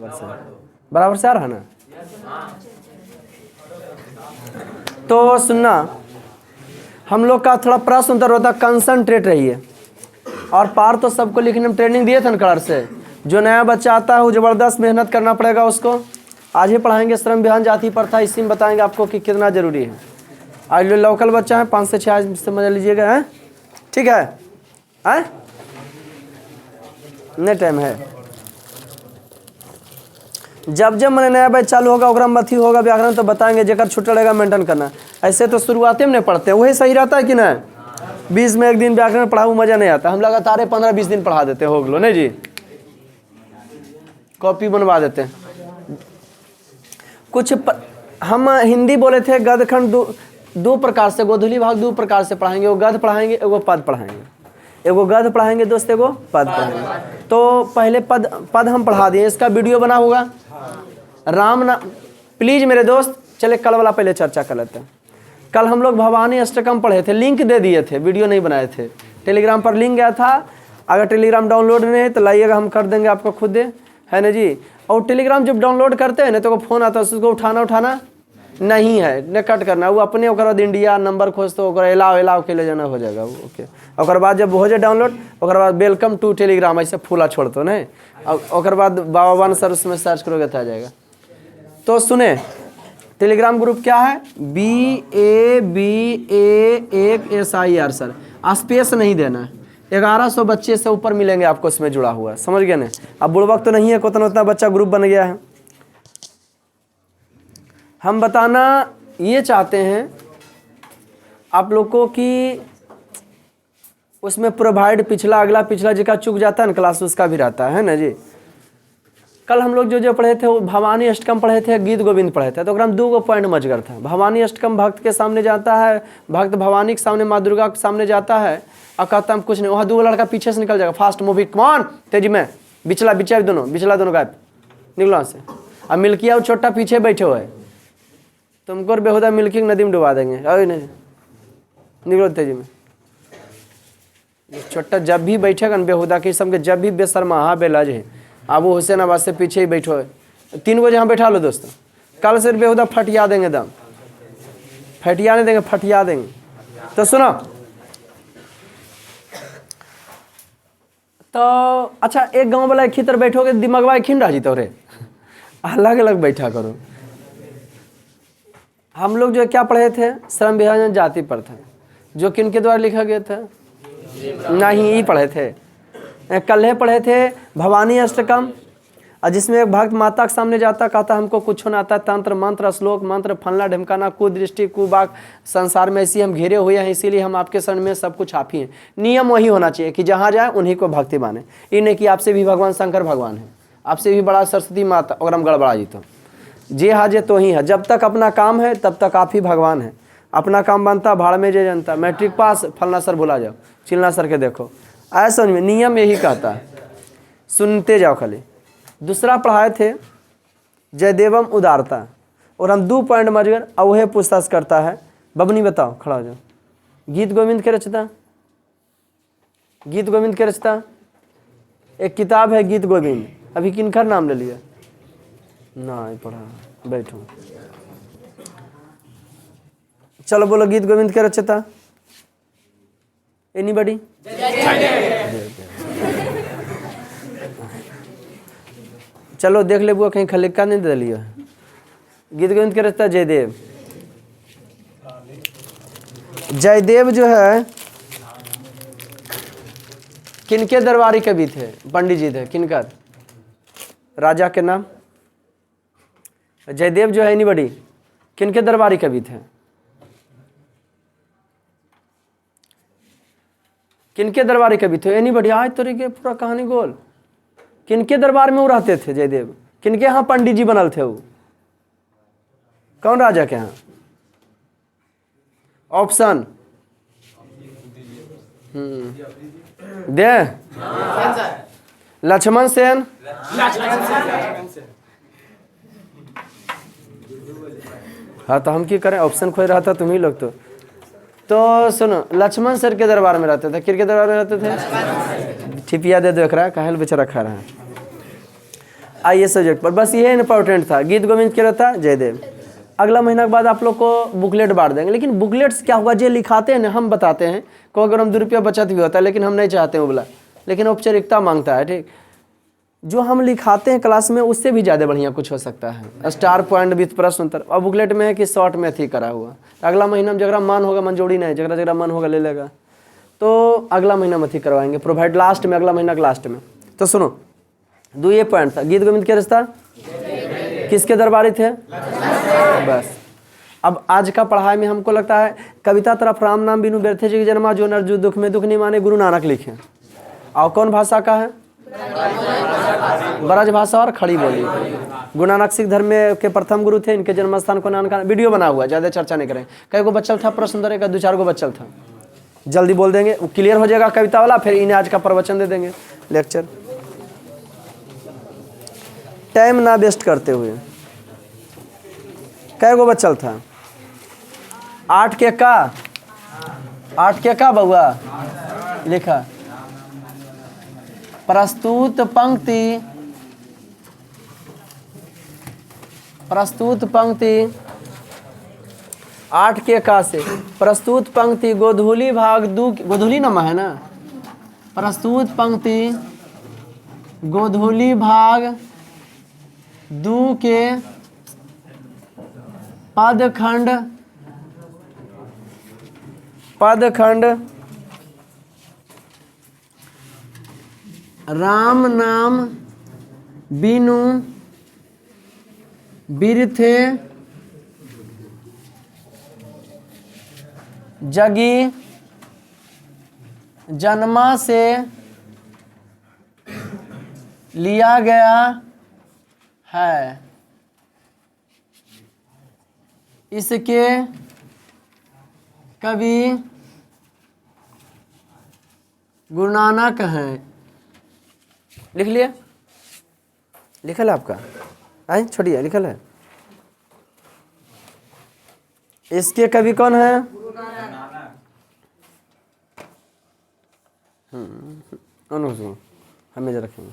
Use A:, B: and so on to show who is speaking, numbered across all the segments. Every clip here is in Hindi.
A: बराबर से आ रहा है ना। तो सुनना, हम लोग का थोड़ा प्रश्न उत्तर होता, कंसंट्रेट रहिए। और पार तो सबको लिखने में ट्रेनिंग दिए थे ना कलर से। जो नया बच्चा आता है वो ज़बरदस्त मेहनत करना पड़ेगा उसको। आज ही पढ़ाएंगे श्रम विधान जाति प्रथा, इसी में बताएंगे आपको कि कितना जरूरी है। आज जो लोकल बच्चा है 5 से 6 आज समझ लीजिएगा, है ठीक है। नहीं टाइम है, जब जब मैंने नया बैच चालू होगा ओकरा में अथी होगा व्याकरण तो बताएंगे, जेकर छूट रहेगा मेंटेन करना। ऐसे तो शुरुआती में नहीं पढ़ते हैं, वही सही रहता है कि नहीं। 20 में एक दिन व्याकरण पढ़ाऊँ मजा नहीं आता, हम लगातार 15-20 दिन पढ़ा देते हो गलो नहीं जी, कॉपी बनवा देते हैं कुछ हम हिंदी बोले थे गदखंड दो प्रकार से, गोधूली भाग 2 प्रकार से पढ़ाएंगे। वो गद्य पढ़ाएंगे, एगो पद पढ़ाएंगे। एगो गद्य पढ़ाएंगे दोस्त, एगो पद पढ़ाएंगे। तो पहले पद हम पढ़ा दिए, इसका वीडियो बना होगा। राम ना प्लीज मेरे दोस्त, चले कल वाला पहले चर्चा कर लेते हैं। कल हम लोग भवानी अष्टकम पढ़े थे, लिंक दे दिए थे, वीडियो नहीं बनाए थे। टेलीग्राम पर लिंक गया था, अगर टेलीग्राम डाउनलोड नहीं है तो लाइएगा, हम कर देंगे आपको खुद है ना जी। और टेलीग्राम जब डाउनलोड करते हैं ना तो फ़ोन आता है, उसको उठाना नहीं है, न कट करना। वो अपने ओकर बाद इंडिया नंबर खोज तो एलाव के ले जाना हो जाएगा वो, ओके। ओकर बाद जब हो जाए डाउनलोड, ओकर बाद वेलकम टू टेलीग्राम ऐसे फूला छोड़ दो नहीं। ओकर बाद बाबा सर उसमें सर्च करोगे तो आ जाएगा। तो सुने, टेलीग्राम ग्रुप क्या है, BABA1SIR सर, स्पेस नहीं देना है। 1100 बच्चे से ऊपर मिलेंगे आपको इसमें जुड़ा हुआ, समझ गए ना। अब बुड़बक तो नहीं है, उतना बच्चा ग्रुप बन गया है। हम बताना ये चाहते हैं आप लोग को कि उसमें प्रोवाइड पिछला पिछला जिसका चुक जाता है ना क्लास, उसका भी रहता है ना जी। कल हम लोग जो पढ़े थे वो भवानी अष्टकम पढ़े थे, गीत गोविंद पढ़े थे। तो हम 2 पॉइंट मजगर था। भवानी अष्टकम भक्त के सामने जाता है, भक्त भवानी के सामने माँ दुर्गा के सामने जाता है और कहता हम कुछ नहीं, वहाँ 2 लड़का पीछे से निकल जाएगा, फास्ट मूवी कमान तेजी में, बिचला दोनों गायब निकलो से। अब मिल्किया छोटा पीछे बैठे हुए, तुमको बेहुदा मिल्की नदी में डुबा देंगे। अरे नहीं, निकलो तेजी में। छोटा जब भी बैठेगा न बेहुदा के सबके, जब भी बेशर्मा हाँ बेलाज है, अब वो हुसैनाबाद से पीछे ही बैठो है। 3 बजे यहाँ बैठा लो दोस्तों, कल से बेहुदा फटिया देंगे, दम फटिया नहीं देंगे, फटिया देंगे। तो सुनो, तो अच्छा एक गांव वाला एक ही तरह बैठोगे, दिमागवा एक ही रह जीतो रे, अलग अलग बैठा करो। हम लोग जो क्या पढ़े थे, श्रम विभाजन जाति प्रथा, जो किनके द्वारा लिखा गया था, नहीं ही पढ़े थे। कल पढ़े थे भवानी अष्टकम, और जिसमें एक भक्त माता के सामने जाता, कहता हमको कुछ ना आता, तंत्र मंत्र श्लोक मंत्र फलना ढमकाना, कुदृष्टि कुबाक, संसार में ऐसी हम घिरे हुए हैं, इसीलिए हम आपके शरण में सब कुछ आप ही हैं। नियम वही होना चाहिए कि जहाँ जाए उन्हीं को भक्ति माने। ये नहीं कि आपसे भी भगवान शंकर भगवान है, आपसे भी बड़ा सरस्वती माता, और हम गड़बड़ा जी तो जे हाजे तो ही है। जब तक अपना काम है तब तक आप ही भगवान है। अपना काम बनता भाड़ में जे जनता, मैट्रिक पास फलना सर भुला जाओ, चिलना सर के देखो, ऐसा नहीं। नियम यही कहता है, सुनते जाओ खाली। दूसरा पढ़ाए थे जयदेवम उदारता, और हम 2 पॉइंट मजगर और वह पूछताछ करता है। बबनी बताओ, खड़ा हो जाओ। गीत गोविंद के रचता, गीत गोविंद के रचता एक किताब है गीत गोविंद, अभी किनकर नाम ले लिया ना पढ़ा, बैठो चलो बोलो। गीत गोविंद के रचता एनीबॉडी, चलो देख ले बुआ, कहीं खलिक्का नहीं दे लिया। गीत गोविंद के रचता जयदेव। जयदेव जो है किनके दरबारी कवि थे, पंडित जी थे, किनकर राजा के नाम। जयदेव जो है एनीबॉडी किनके दरबारी कवि थे, किनके दरबारी कवि थे एनीबॉडी। आज तरीके पूरा कहानी गोल, किनके दरबार में वो रहते थे जयदेव, किनके यहाँ पंडित जी बनल थे वो, कौन राजा के यहाँ। ऑप्शन दे, लक्ष्मण सेन, हाँ तो हम की करें, ऑप्शन खोज रहा था तुम ही लोग। तो सुनो, लक्ष्मण सर के दरबार में रहते थे, किनके दरबार में रहते थे, ठिपिया दे दो एक कहल बेचारा खा रहा है। आइए सब्जेक्ट पर, बस ये इम्पोर्टेंट था। गीत गोविंद क्या रहता है? जयदेव। अगला महीना के बाद आप लोग को बुकलेट बांट देंगे, लेकिन बुकलेट्स क्या होगा, जो लिखाते हैं ना हम बताते हैं को, अगर हम 2 रुपया बचत भी होता है, लेकिन हम नहीं चाहते हैं वो बोला, लेकिन औपचारिकता मांगता है। ठीक, जो हम लिखाते हैं क्लास में उससे भी ज़्यादा बढ़िया कुछ हो सकता है। स्टार पॉइंट विथ प्रश्न उत्तर, और बुकलेट में है कि शॉर्ट में थी करा हुआ। अगला महीना में जगरा मन होगा, मंजूरी नहीं, जगरा जगरा मन होगा ले लेगा, तो अगला महीना में थी करवाएंगे, प्रोवाइड लास्ट में, अगला महीना के लास्ट में। तो सुनो, 2 ये पॉइंट था। गीत गोविंद क्या रिश्ता किसके दरबारी थे? बस। अब आज का पढ़ाई में हमको लगता है कविता तरफ राम नाम बिनु व्यर्थे जी की जन्मा, जो नर जो दुख में दुख नहीं माने, गुरु नानक लिखे। और कौन भाषा का है? ब्रज भाषा और खड़ी बोली। गुरु नानक सिख धर्म के प्रथम गुरु थे, इनके जन्म स्थान को नानक, वीडियो बना हुआ है, ज़्यादा चर्चा नहीं करें। कई को बच्चल था प्रश्न का, 2-4 को बच्चल था, जल्दी बोल देंगे, वो क्लियर हो जाएगा कविता वाला, फिर इन्हें आज का प्रवचन दे देंगे, लेक्चर। टाइम ना वेस्ट करते हुए, कै गो बच्चल था? 8 के का बउआ लिखा। प्रस्तुत पंक्ति 8 के का से प्रस्तुत पंक्ति गोधूली भाग 2, गोधूली नमा है ना, प्रस्तुत पंक्ति गोधूली भाग 2 के पदखंड राम नाम बिनु बिरथे जगी जन्मा से लिया गया है। इसके कवि गुरु नानक हैं। लिख लिया? लिखल है आपका? आई छोड़िए, लिखल है। इसके कवि कौन है? हमें रखेंगे।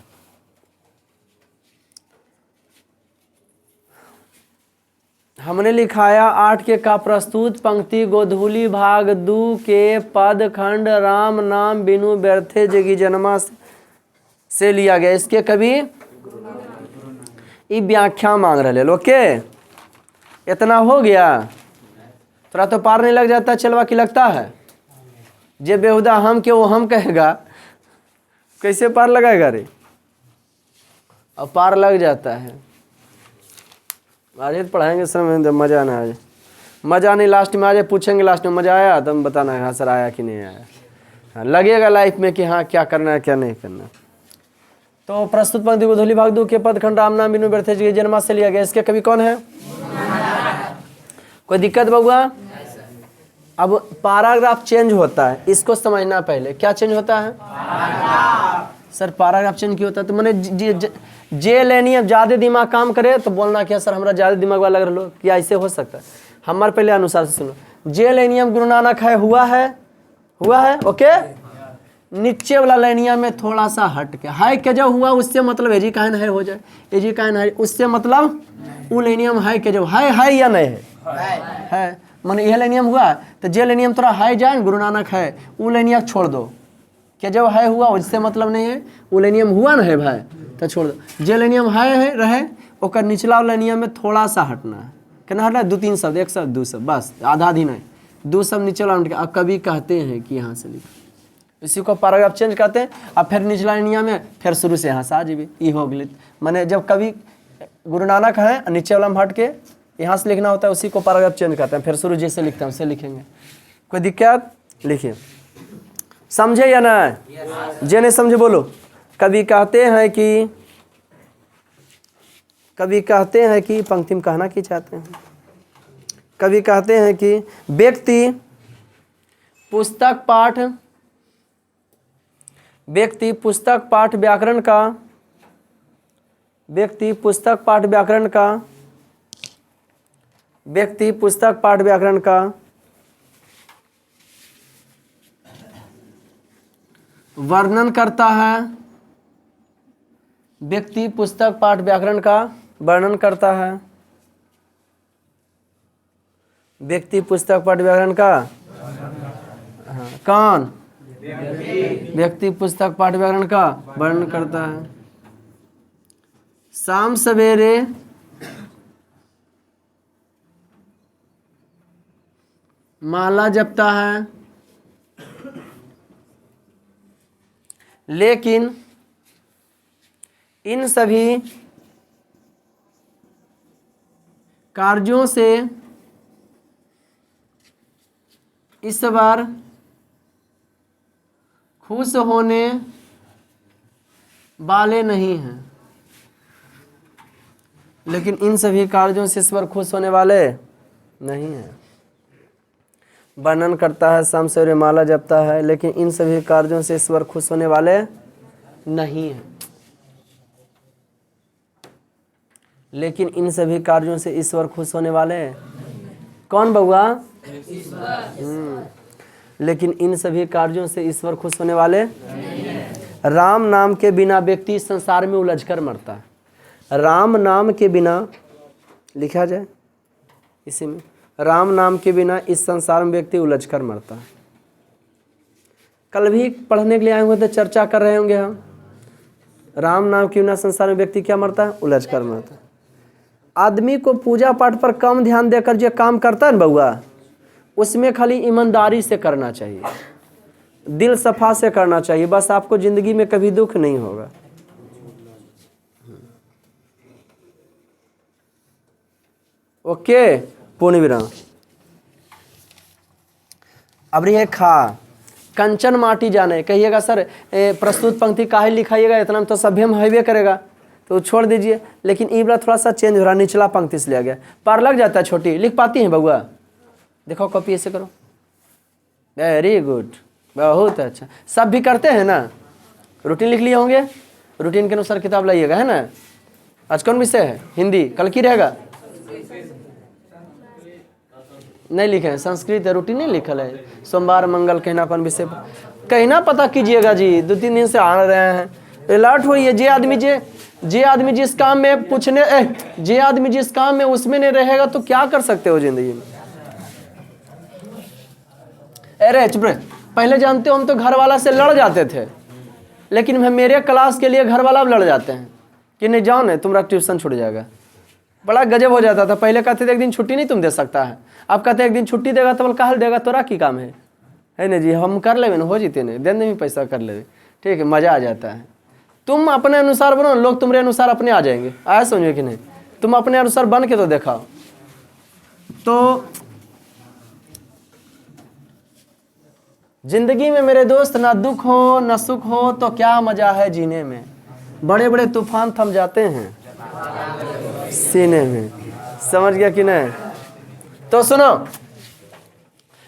A: हमने लिखाया 8 के का प्रस्तुत पंक्ति गोधूली भाग 2 के पद खंड राम नाम बिनु व्यर्थे जगी जन्मा से लिया गया। इसके कवि ई व्याख्या मांग रहे लोग के। इतना हो गया, थोड़ा तो पार नहीं लग जाता चलवा की लगता है। जे बेहुदा हम के वो हम कहेगा, कैसे पार लगाएगा रे? और पार लग जाता है। आज पढ़ाएंगे सर में जब मज़ा ना आए, मज़ा नहीं, लास्ट में आज पूछेंगे, लास्ट में मज़ा आया तो हम बताना है हाँ सर आया कि नहीं आया। हाँ, लगेगा लाइफ में कि हाँ क्या करना है क्या नहीं करना। तो प्रस्तुत पंक्ति गोधूली भाग 2 के पद खंड राम नाम बिनु व्यर्थे जगी जन्मा से लिया गया। इसके कवि कौन है? कोई दिक्कत बउआ? अब पैराग्राफ चेंज होता है, इसको समझना पहले। क्या चेंज होता है? सर पैराग्राफ चेंज क्यों होता है? तो मैंने जे लेनी अब ज़्यादा दिमाग काम करे तो बोलना क्या सर हमारा ज़्यादा दिमाग वाला लग रहा, क्या ऐसे हो सकता है? हमारे पहले अनुसार से सुनो। जे लेनियम गुरु नानक है, हुआ है ओके। नीचे वाला लाइनिया में थोड़ा सा हट के है के जब हुआ, उससे मतलब एजी काइन है हो जाए, एजी काइन है, उससे मतलब वो लाइनियम है के जब है या नहीं है मन यह लाइनियम हुआ तो जे लाइनियम थोड़ा है जाए गुरु नानक है, वो लाइनिया छोड़ दो। क्या जब है हुआ उससे मतलब नहीं है, वो लाइनियम हुआ ना है भाई तो छोड़ दो। जे लाइनियम है रहे ओकर निचला लाइनियम में थोड़ा सा हटना है। कहना हटना 2-3 शब्द, 1 शब्द 2 शब्द, बस आधा आधी नहीं, 2 शब्द नीचे वाला। अब कभी कहते हैं कि यहाँ से लिखो, इसी को पैराग्राफ चेंज करते हैं। अब फिर निचला लाइनिया में फिर शुरू से यहाँ से आ जाइए, ये हो गई। मैंने जब कभी गुरु नानक है नीचे वाला में हट के यहाँ से लिखना होता है, उसी को पैराग्राफ चेंज करते हैं, फिर शुरू जैसे लिखते हैं उससे लिखेंगे। कोई दिक्कत? लिखिए। समझे या ना? जे नहीं समझे बोलो। कभी कहते हैं कि पंक्ति में कहना की चाहते हैं। कभी कहते हैं कि व्यक्ति पुस्तक पाठ व्याकरण का वर्णन करता है व्यक्ति पुस्तक पाठ व्याकरण का वर्णन करता है। व्यक्ति पुस्तक पाठ व्याकरण का, हाँ, कौन? व्यक्ति पुस्तक पाठ व्याकरण का वर्णन करता है। शाम सवेरे माला जपता है, लेकिन इन सभी कार्यों से ईश्वर खुश होने वाले नहीं हैं। लेकिन इन सभी कार्यों से ईश्वर खुश होने वाले नहीं हैं। वर्णन करता है, शाम सवेरे माला जपता है, लेकिन इन सभी कार्यों से ईश्वर खुश होने वाले नहीं हैं। लेकिन इन सभी कार्यों से ईश्वर खुश होने वाले, कौन बउआ? लेकिन इन सभी कार्यों से ईश्वर खुश होने वाले। राम नाम के बिना व्यक्ति संसार में उलझकर मरता है। राम नाम के बिना, लिखा जाए इसी में, राम नाम के बिना इस संसार में व्यक्ति उलझकर मरता है। कल भी पढ़ने के लिए आए हुए थे, चर्चा कर रहे होंगे हम। राम नाम के बिना संसार में व्यक्ति क्या मरता है? उलझकर मरता है। आदमी को पूजा पाठ पर कम ध्यान देकर जो काम करता है ना बउआ, उसमें खाली ईमानदारी से करना चाहिए, दिल सफा से करना चाहिए, बस आपको जिंदगी में कभी दुख नहीं होगा। ओके, पूर्ण विराम। अब रही है खा, कंचन माटी जाने। कहिएगा सर प्रस्तुत पंक्ति काहे लिखाइएगा, इतना तो सभ्य में हैवे करेगा, तो छोड़ दीजिए। लेकिन ये वाला थोड़ा सा चेंज हो रहा, निचला पंक्ति से लिया गया। पार लग जाता है छोटी, लिख पाती हैं बउआ? देखो कॉपी ऐसे करो, वेरी गुड, बहुत अच्छा। सब भी करते हैं ना? रूटीन लिख लिए होंगे, रूटीन के अनुसार किताब लाइएगा, है ना? आज कौन विषय है? हिंदी। कल की रहेगा? नहीं लिखे हैं, संस्कृत है, रूटीन नहीं लिखल है। सोमवार मंगल कहना अपन विषय कहना पता कीजिएगा जी, 2-3 दिन से आ रहे हैं, अलर्ट होइए। जे आदमी जिस काम में पूछने जे आदमी जिस काम में उसमें नहीं रहेगा तो क्या कर सकते हो जिंदगी में? अरे चुप रहे। पहले जानते हो हम तो घर वाला से लड़ जाते थे, लेकिन मेरे क्लास के लिए घर वाला अब लड़ जाते हैं कि नहीं जाओ ना, तुम्हारा ट्यूशन छूट जाएगा। बड़ा गजब हो जाता था। पहले कहते थे एक दिन छुट्टी नहीं तुम दे सकता है, अब कहते एक दिन छुट्टी देगा तो बोल कहा देगा, तोरा की काम है ना जी, हम कर लेवे ना, हो जीते नहीं, देने में पैसा कर लेवे, ठीक है, मजा आ जाता है। तुम अपने अनुसार बनो, लोग तुम्हारे अनुसार अपने आ जाएंगे। आया समझो कि नहीं? तुम अपने अनुसार बन के तो दिखाओ। तो जिंदगी में मेरे दोस्त ना दुख हो ना सुख हो तो क्या मजा है जीने में। बड़े बड़े तूफान थम जाते हैं सीने में, समझ गया कि नहीं? तो सुनो,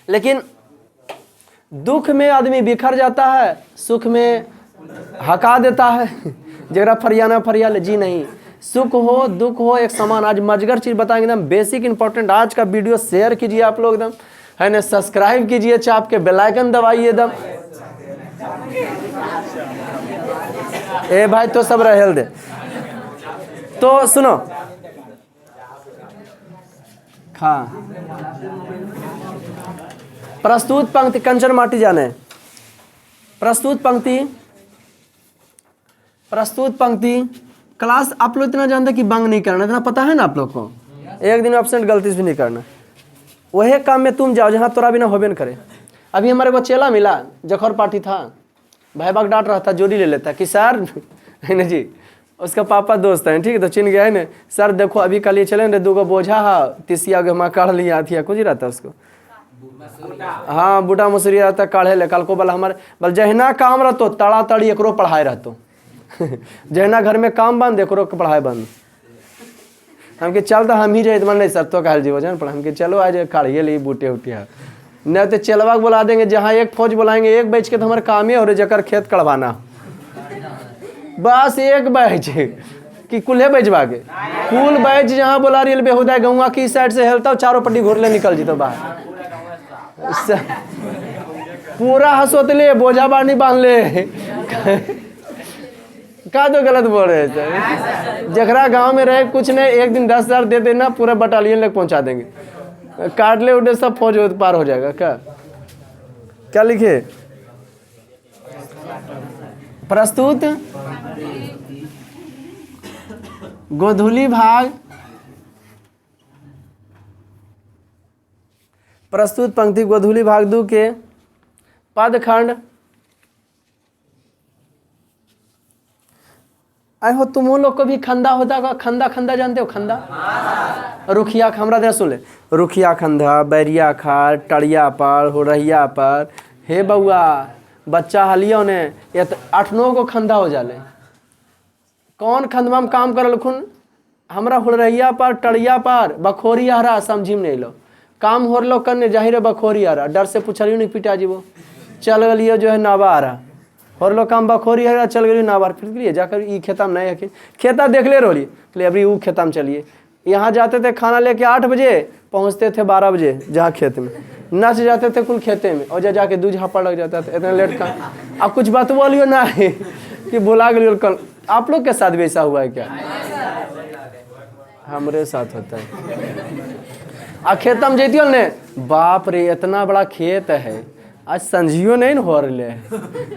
A: लेकिन दुख में आदमी बिखर जाता है, सुख में हका देता है। जरा फरियाना फरियाल जी नहीं, सुख हो दुख हो एक समान। आज मजगर चीज बताएंगे एकदम बेसिक इंपॉर्टेंट। आज का वीडियो शेयर कीजिए आप लोग एकदम, है ना, सब्सक्राइब कीजिए, चाप के बेल आइकन दबाइए एकदम। ए भाई तो सब रहेल दे। तो सुनो, हाँ, प्रस्तुत पंक्ति कंचन माटी जाने। प्रस्तुत पंक्ति क्लास आप लोग इतना जानते कि बंग नहीं करना, इतना पता है ना आप लोग को? एक दिन एब्सेंट गलती से नहीं करना। वही काम में तुम जाओ जहाँ तोरा बिना होबे न करे। अभी हमारे को चेला मिला, जखौर पार्टी था, भाई बाग डांट रहा था, जोड़ी ले लेता कि सर, है ना जी, उसका पापा दोस्त है, ठीक है, तो चिन्ह गया है ना, सर देखो अभी कल ये चले ना, 2 बोझा हा तिसिया के काढ़ लिया आथिया कुछ रहता उसको, हाँ बूढ़ा मसूरी रहता काढ़े ले। कल को बल हमारे बल जहना काम रहतो तड़ा तड़ी एकरो पढ़ाई रहतो। जहना घर में काम बंद एकरो के पढ़ाई बंद। हमके चलता हम ही जैत मन नहीं सर तो कहल जी वजन पर हमके चलो आज काढ़िए ली बूटे उटिया, नहीं तो चलवा बुला देंगे। जहाँ एक फौज बुलाएंगे एक बैच के तो हमारे काम ही हो रहे जकर खेत कड़वाना, बस एक बैच कि कुल्हे बैचवा के कुल बैच जहाँ बोला रही बेहुदा गौवा की साइड से हेलता चारों पट्टी घूर ले निकल जीतो बाहर। पूरा हंसोत ले बोझा बानी बांध ले का तो गलत बोल रहे हैं। जकरा गांव में रहे कुछ नहीं, एक दिन 10,000 दे देना, पूरा बटालियन लेके पहुंचा देंगे। काट ले उठे सब फौज पार हो जाएगा। क्या लिखे? प्रस्तुत गोधूली भाग, प्रस्तुत पंक्ति गोधूली भाग 2 के पदखंड। आए हो तुम लोग को भी खंदा होता का? खंदा, खंदा जानते हो? खंदा रुखिया, हमरा दे सुन ले। रुखिया खंदा, बैरिया खार, टड़िया पर, होरहिया पर। हे बउआ, बच्चा हलियो ने ये 8-9 को खंदा हो जाले। कौन खंदवा में काम करल खुन? हमरा होरहिया पर, टड़िया पर, बखोरी हरा समझी में नहीं लो काम हो लो करने जाहिर बखोरी हरा। डर से पूछलियो नहीं पिटा जीवो, चल गलियो जो है नावा हरा और लोग काम बखोरी हरा, चल गई नाबार। फिर लिए जाकर ई खेता में नहीं है, खेता देख ले रोली ले अभी वो खेता में चलिए। यहाँ जाते थे खाना लेके 8 बजे, पहुँचते थे 12 बजे जहाँ खेत में, नच जाते थे कुल खेते में और जाके 2 झापड़ लग जाता था। इतना लेट का अब कुछ बात बोलियो ना है कि बुला गलियो। कल आप लोग के साथ भी ऐसा हुआ है क्या? हमारे साथ होता है। आ खेत में जैतियो ने, बाप रे इतना बड़ा खेत है, आज संझियो नहीं हो रहे,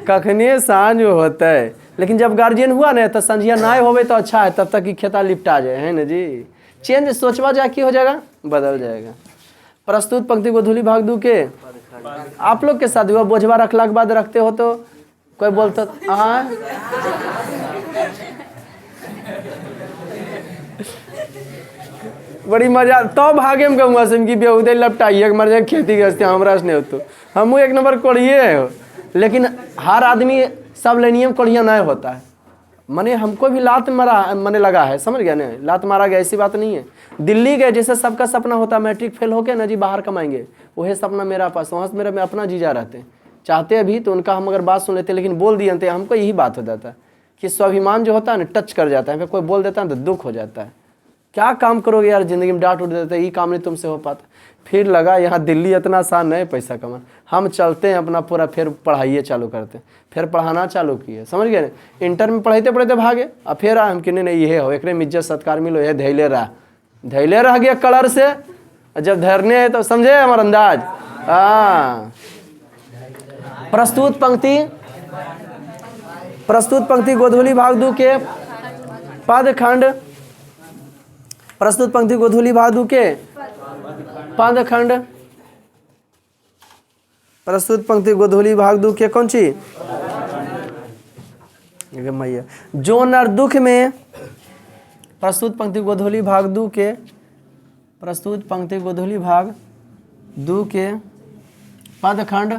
A: कखने साँझ होता है। लेकिन जब गार्जियन हुआ ना तो संझिया ना होवे तो अच्छा है, तब तक कि खेता लिपटा जाए, है ना जी। चेंज सोचवा जा की हो जाएगा, बदल जाएगा। प्रस्तुत पंक्ति गोधूली भाग 2 के आप लोग के साथ हुआ। बोझवा रखला के बाद रखते हो तो कोई बोलता हाँ बड़ी मजा तो भागे में कहूँगा सिम की बेहुदे लपटाइए मर जाए खेती गृहस्थी हमरा से नहीं होतो। हम एक नंबर कोढ़िए हो, लेकिन हर आदमी सब लेनियम कोढ़िया नहीं होता है। मने हमको भी लात मारा मने लगा है, समझ गया ना, लात मारा गया ऐसी बात नहीं है। दिल्ली गए जैसे सबका सपना होता है मैट्रिक फेल होके ना जी बाहर कमाएंगे, वही सपना मेरा पास। वहाँ से मेरे अपना जीजा रहते चाहते अभी तो उनका हम अगर बात सुन लेते, लेकिन बोल दिए थे हमको यही बात हो जाता है कि स्वाभिमान जो होता है ना टच कर जाता है। फिर कोई बोल देता है तो दुख हो जाता है। क्या काम करोगे यार, जिंदगी में डांट उठ देते, ये काम नहीं तुमसे हो पाता। फिर लगा यहाँ दिल्ली इतना आसान नहीं पैसा कमा, हम चलते हैं अपना पूरा फिर पढ़ाइए चालू करते हैं। फिर पढ़ाना चालू किए, समझ गए ना। इंटर में पढ़ाते पढ़ते भागे और फिर हम कि नहीं ये हो एक में इज्जत सत्कार मिलो, ये धैले रह गया कलर से। जब धरने है तो समझे हमारा अंदाज। हाँ, प्रस्तुत पंक्ति गोधूली भाग 2 के पदखंड। प्रस्तुत पंक्ति गोधूली भाग 2 के पदखंड। प्रस्तुत पंक्ति गोधूली भाग 2 के कौन सी? मैया जो नर दुख में। प्रस्तुत पंक्ति गोधूली भाग 2 के, प्रस्तुत पंक्ति गोधूली भाग 2 के पदखंड।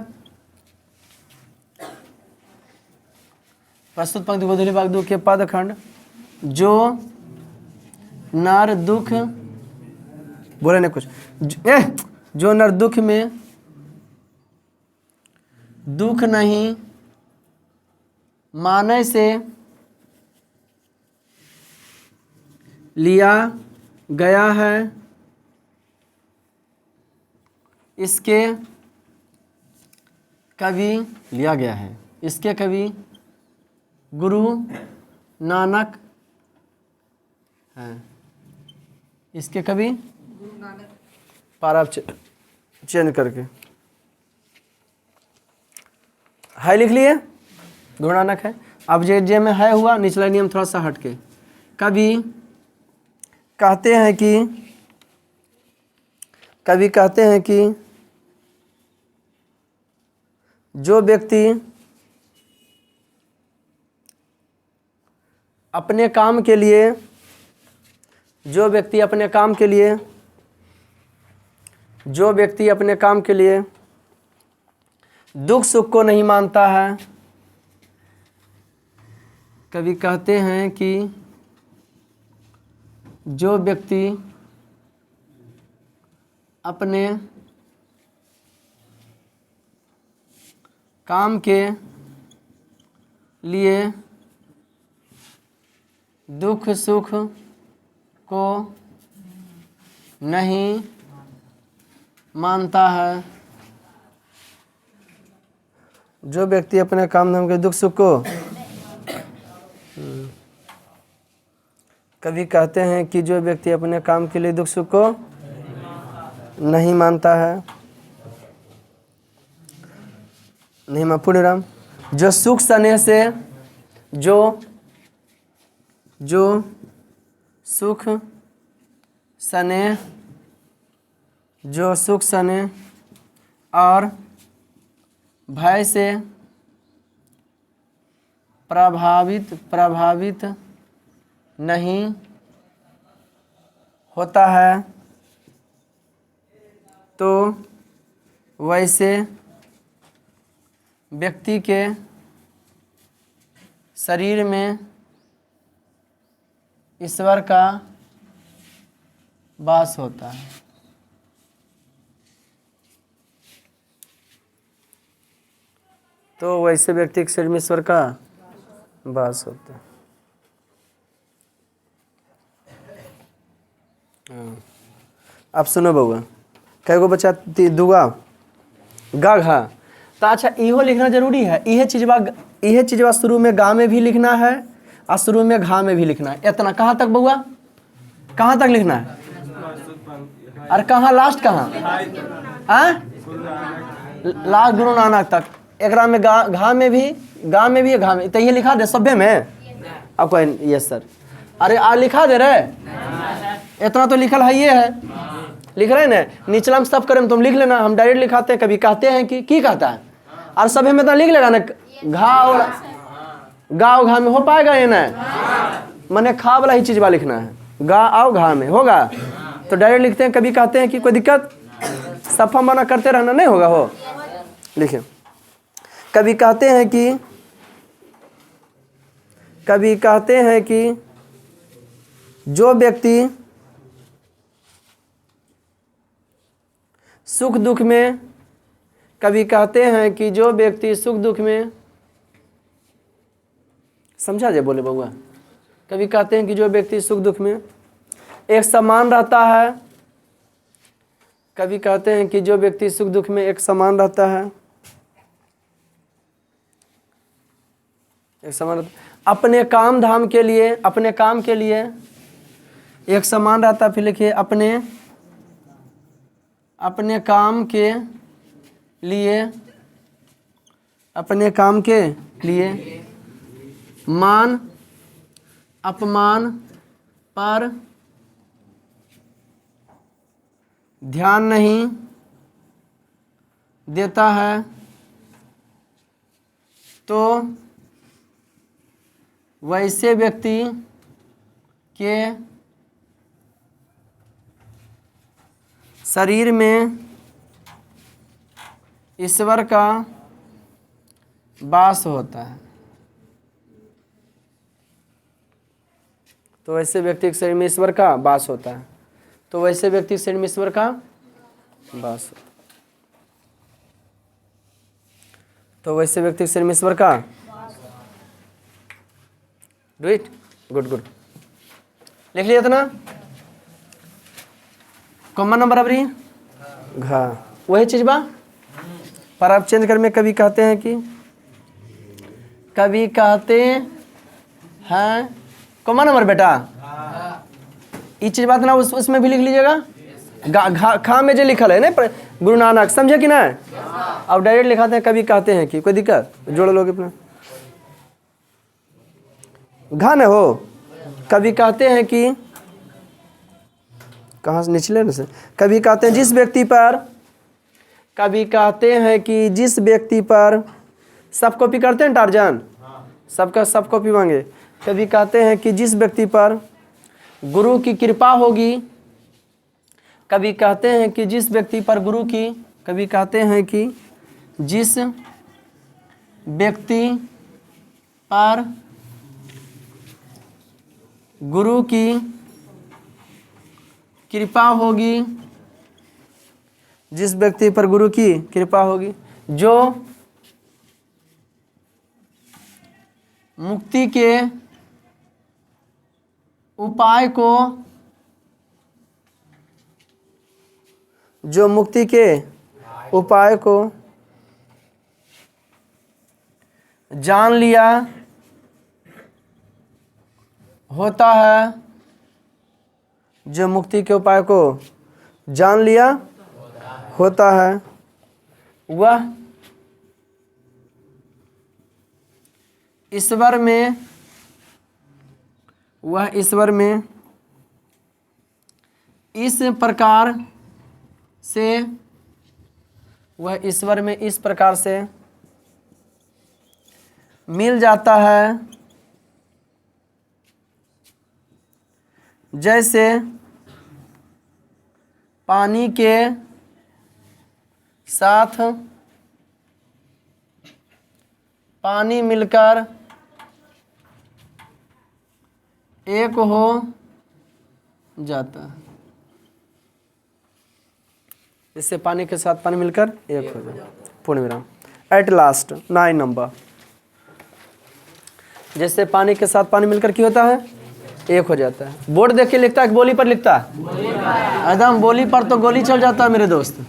A: प्रस्तुत पंक्ति गोधूली भाग 2 के पदखंड। जो नर दुख, बोले ना कुछ, जो नर दुख में दुख नहीं माने से लिया गया है, इसके कवि लिया गया है, इसके कवि गुरु नानक हैं। इसके कवि पारा चेंज करके है लिख लिए, गुरु नानक है। अब जे में है हुआ निचला नियम थोड़ा सा हटके। कवि कहते हैं कि जो व्यक्ति अपने काम के लिए दुख सुख को नहीं मानता है। कवि कहते हैं कि जो व्यक्ति अपने काम के लिए दुख सुख को नहीं मानता है, जो व्यक्ति अपने काम धाम के दुख सुख को कभी कहते हैं कि जो व्यक्ति अपने काम के लिए दुख सुख को नहीं मानता है, नहीं मान पूर्णराम, जो सुख स्नेह से जो सुख स्नेह और भय से प्रभावित नहीं होता है, तो वैसे व्यक्ति के शरीर में ईश्वर का वास होता है। तो वैसे व्यक्ति के शरीर में ईश्वर का वास होता है। आप सुनो बउआ, कैगो बच्चा दुआ गा घा। तो अच्छा इहो लिखना जरूरी है। इहे चीजवा शुरू में गा में भी लिखना है और शुरू में घा में भी लिखना है। इतना कहाँ तक बउआ, कहाँ तक लिखना है? और कहाँ लास्ट कहाँ? लास्ट गुरु नानक तक। एकरा में घा में भी घा में। तो ये लिखा दे सभ्य में आपको? Yes sir. अरे लिखा दे रहे, इतना तो लिखल है, ये है लिख रहे हैं ना। निचला में सब करें तुम लिख लेना, हम डायरेक्ट लिखाते हैं। कभी कहते हैं कि कहता है, और सभी में तो लिख लेगा ना। घा और घा में हो पाएगा ये ना? मैंने खा वाला ही चीज वाला लिखना है। गा आओ घा में होगा तो डायरेक्ट लिखते हैं। कभी कहते हैं कि कोई दिक्कत, सफा मना करते रहना नहीं होगा। हो लिखे। कभी कहते हैं कि जो व्यक्ति सुख दुख में, कभी कहते हैं कि जो व्यक्ति सुख दुख में, समझा जे बोले बउआ? कभी कहते हैं कि जो व्यक्ति सुख दुख में एक समान रहता है। कभी कहते हैं कि जो व्यक्ति सुख दुख में एक समान रहता है, अपने काम धाम के लिए, अपने काम के लिए एक समान रहता है। फिर लिखिए अपने काम के लिए मान अपमान पर ध्यान नहीं देता है, तो वैसे व्यक्ति के शरीर में ईश्वर का वास होता है। तो वैसे व्यक्ति के शरीर में ईश्वर का वास होता है। तो वैसे व्यक्ति के शरीर में ईश्वर का वास होता है। तो वैसे व्यक्ति के शरीर में ईश्वर का, डू इट, गुड गुड। लिख लिया इतना। कॉमन नंबर अबरी घा, वही चीज बा। पर आप चेंज कर में कभी कहते हैं कि, कभी कहते हैं कॉमन नंबर बेटा, ये चीज बात ना उसमें भी लिख लीजिएगा। खा में जो लिखल है ना गुरु नानक, समझे कि ना? अब डायरेक्ट लिखाते हैं। कभी कहते हैं कि, कोई दिक्कत जोड़ लोगे अपना घा न हो। कभी कहते हैं कि, कहाँ से निचले न से, कभी कहते हैं जिस व्यक्ति पर, कभी कहते हैं कि जिस व्यक्ति पर, सब कॉपी करते हैं टार्जन, सबका सब कॉपी मांगे। कभी कहते हैं कि जिस व्यक्ति पर गुरु की कृपा होगी, कभी कहते हैं कि जिस व्यक्ति पर गुरु की, कभी कहते हैं कि जिस व्यक्ति पर गुरु की कृपा होगी, जिस व्यक्ति पर गुरु की कृपा होगी, जो मुक्ति के उपाय को, जो मुक्ति के उपाय को जान लिया होता है, जो मुक्ति के उपाय को जान लिया होता है वह ईश्वर में इस प्रकार से मिल जाता है जैसे पानी के साथ पानी मिलकर एक हो जाता है। इससे पानी के साथ पानी मिलकर एक हो जाता है। पूर्ण विराम। At last 9 number. जैसे पानी के साथ पानी मिलकर क्या होता है? एक हो जाता है। बोर्ड देख के लिखता है कि बोली पर लिखता है? एकदम बोली पर तो गोली चल जाता है मेरे दोस्त।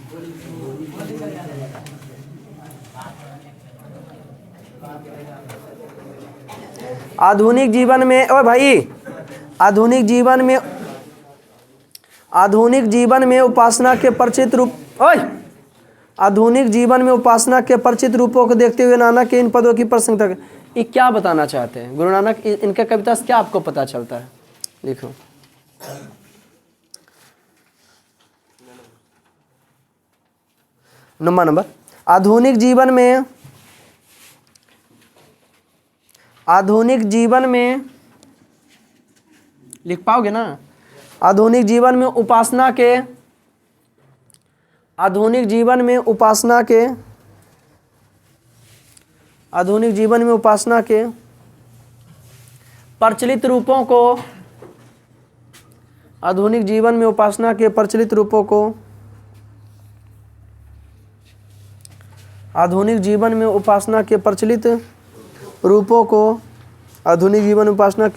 A: आधुनिक जीवन में ओ भाई, आधुनिक जीवन में उपासना के परिचित रूप आधुनिक जीवन में उपासना के परिचित रूपों को देखते हुए नानक के इन पदों की प्रशंसा। ये क्या बताना चाहते हैं गुरु नानक? इनके कविता से क्या आपको पता चलता है? देखो, नंबर आधुनिक जीवन में लिख पाओगे ना? आधुनिक जीवन में उपासना के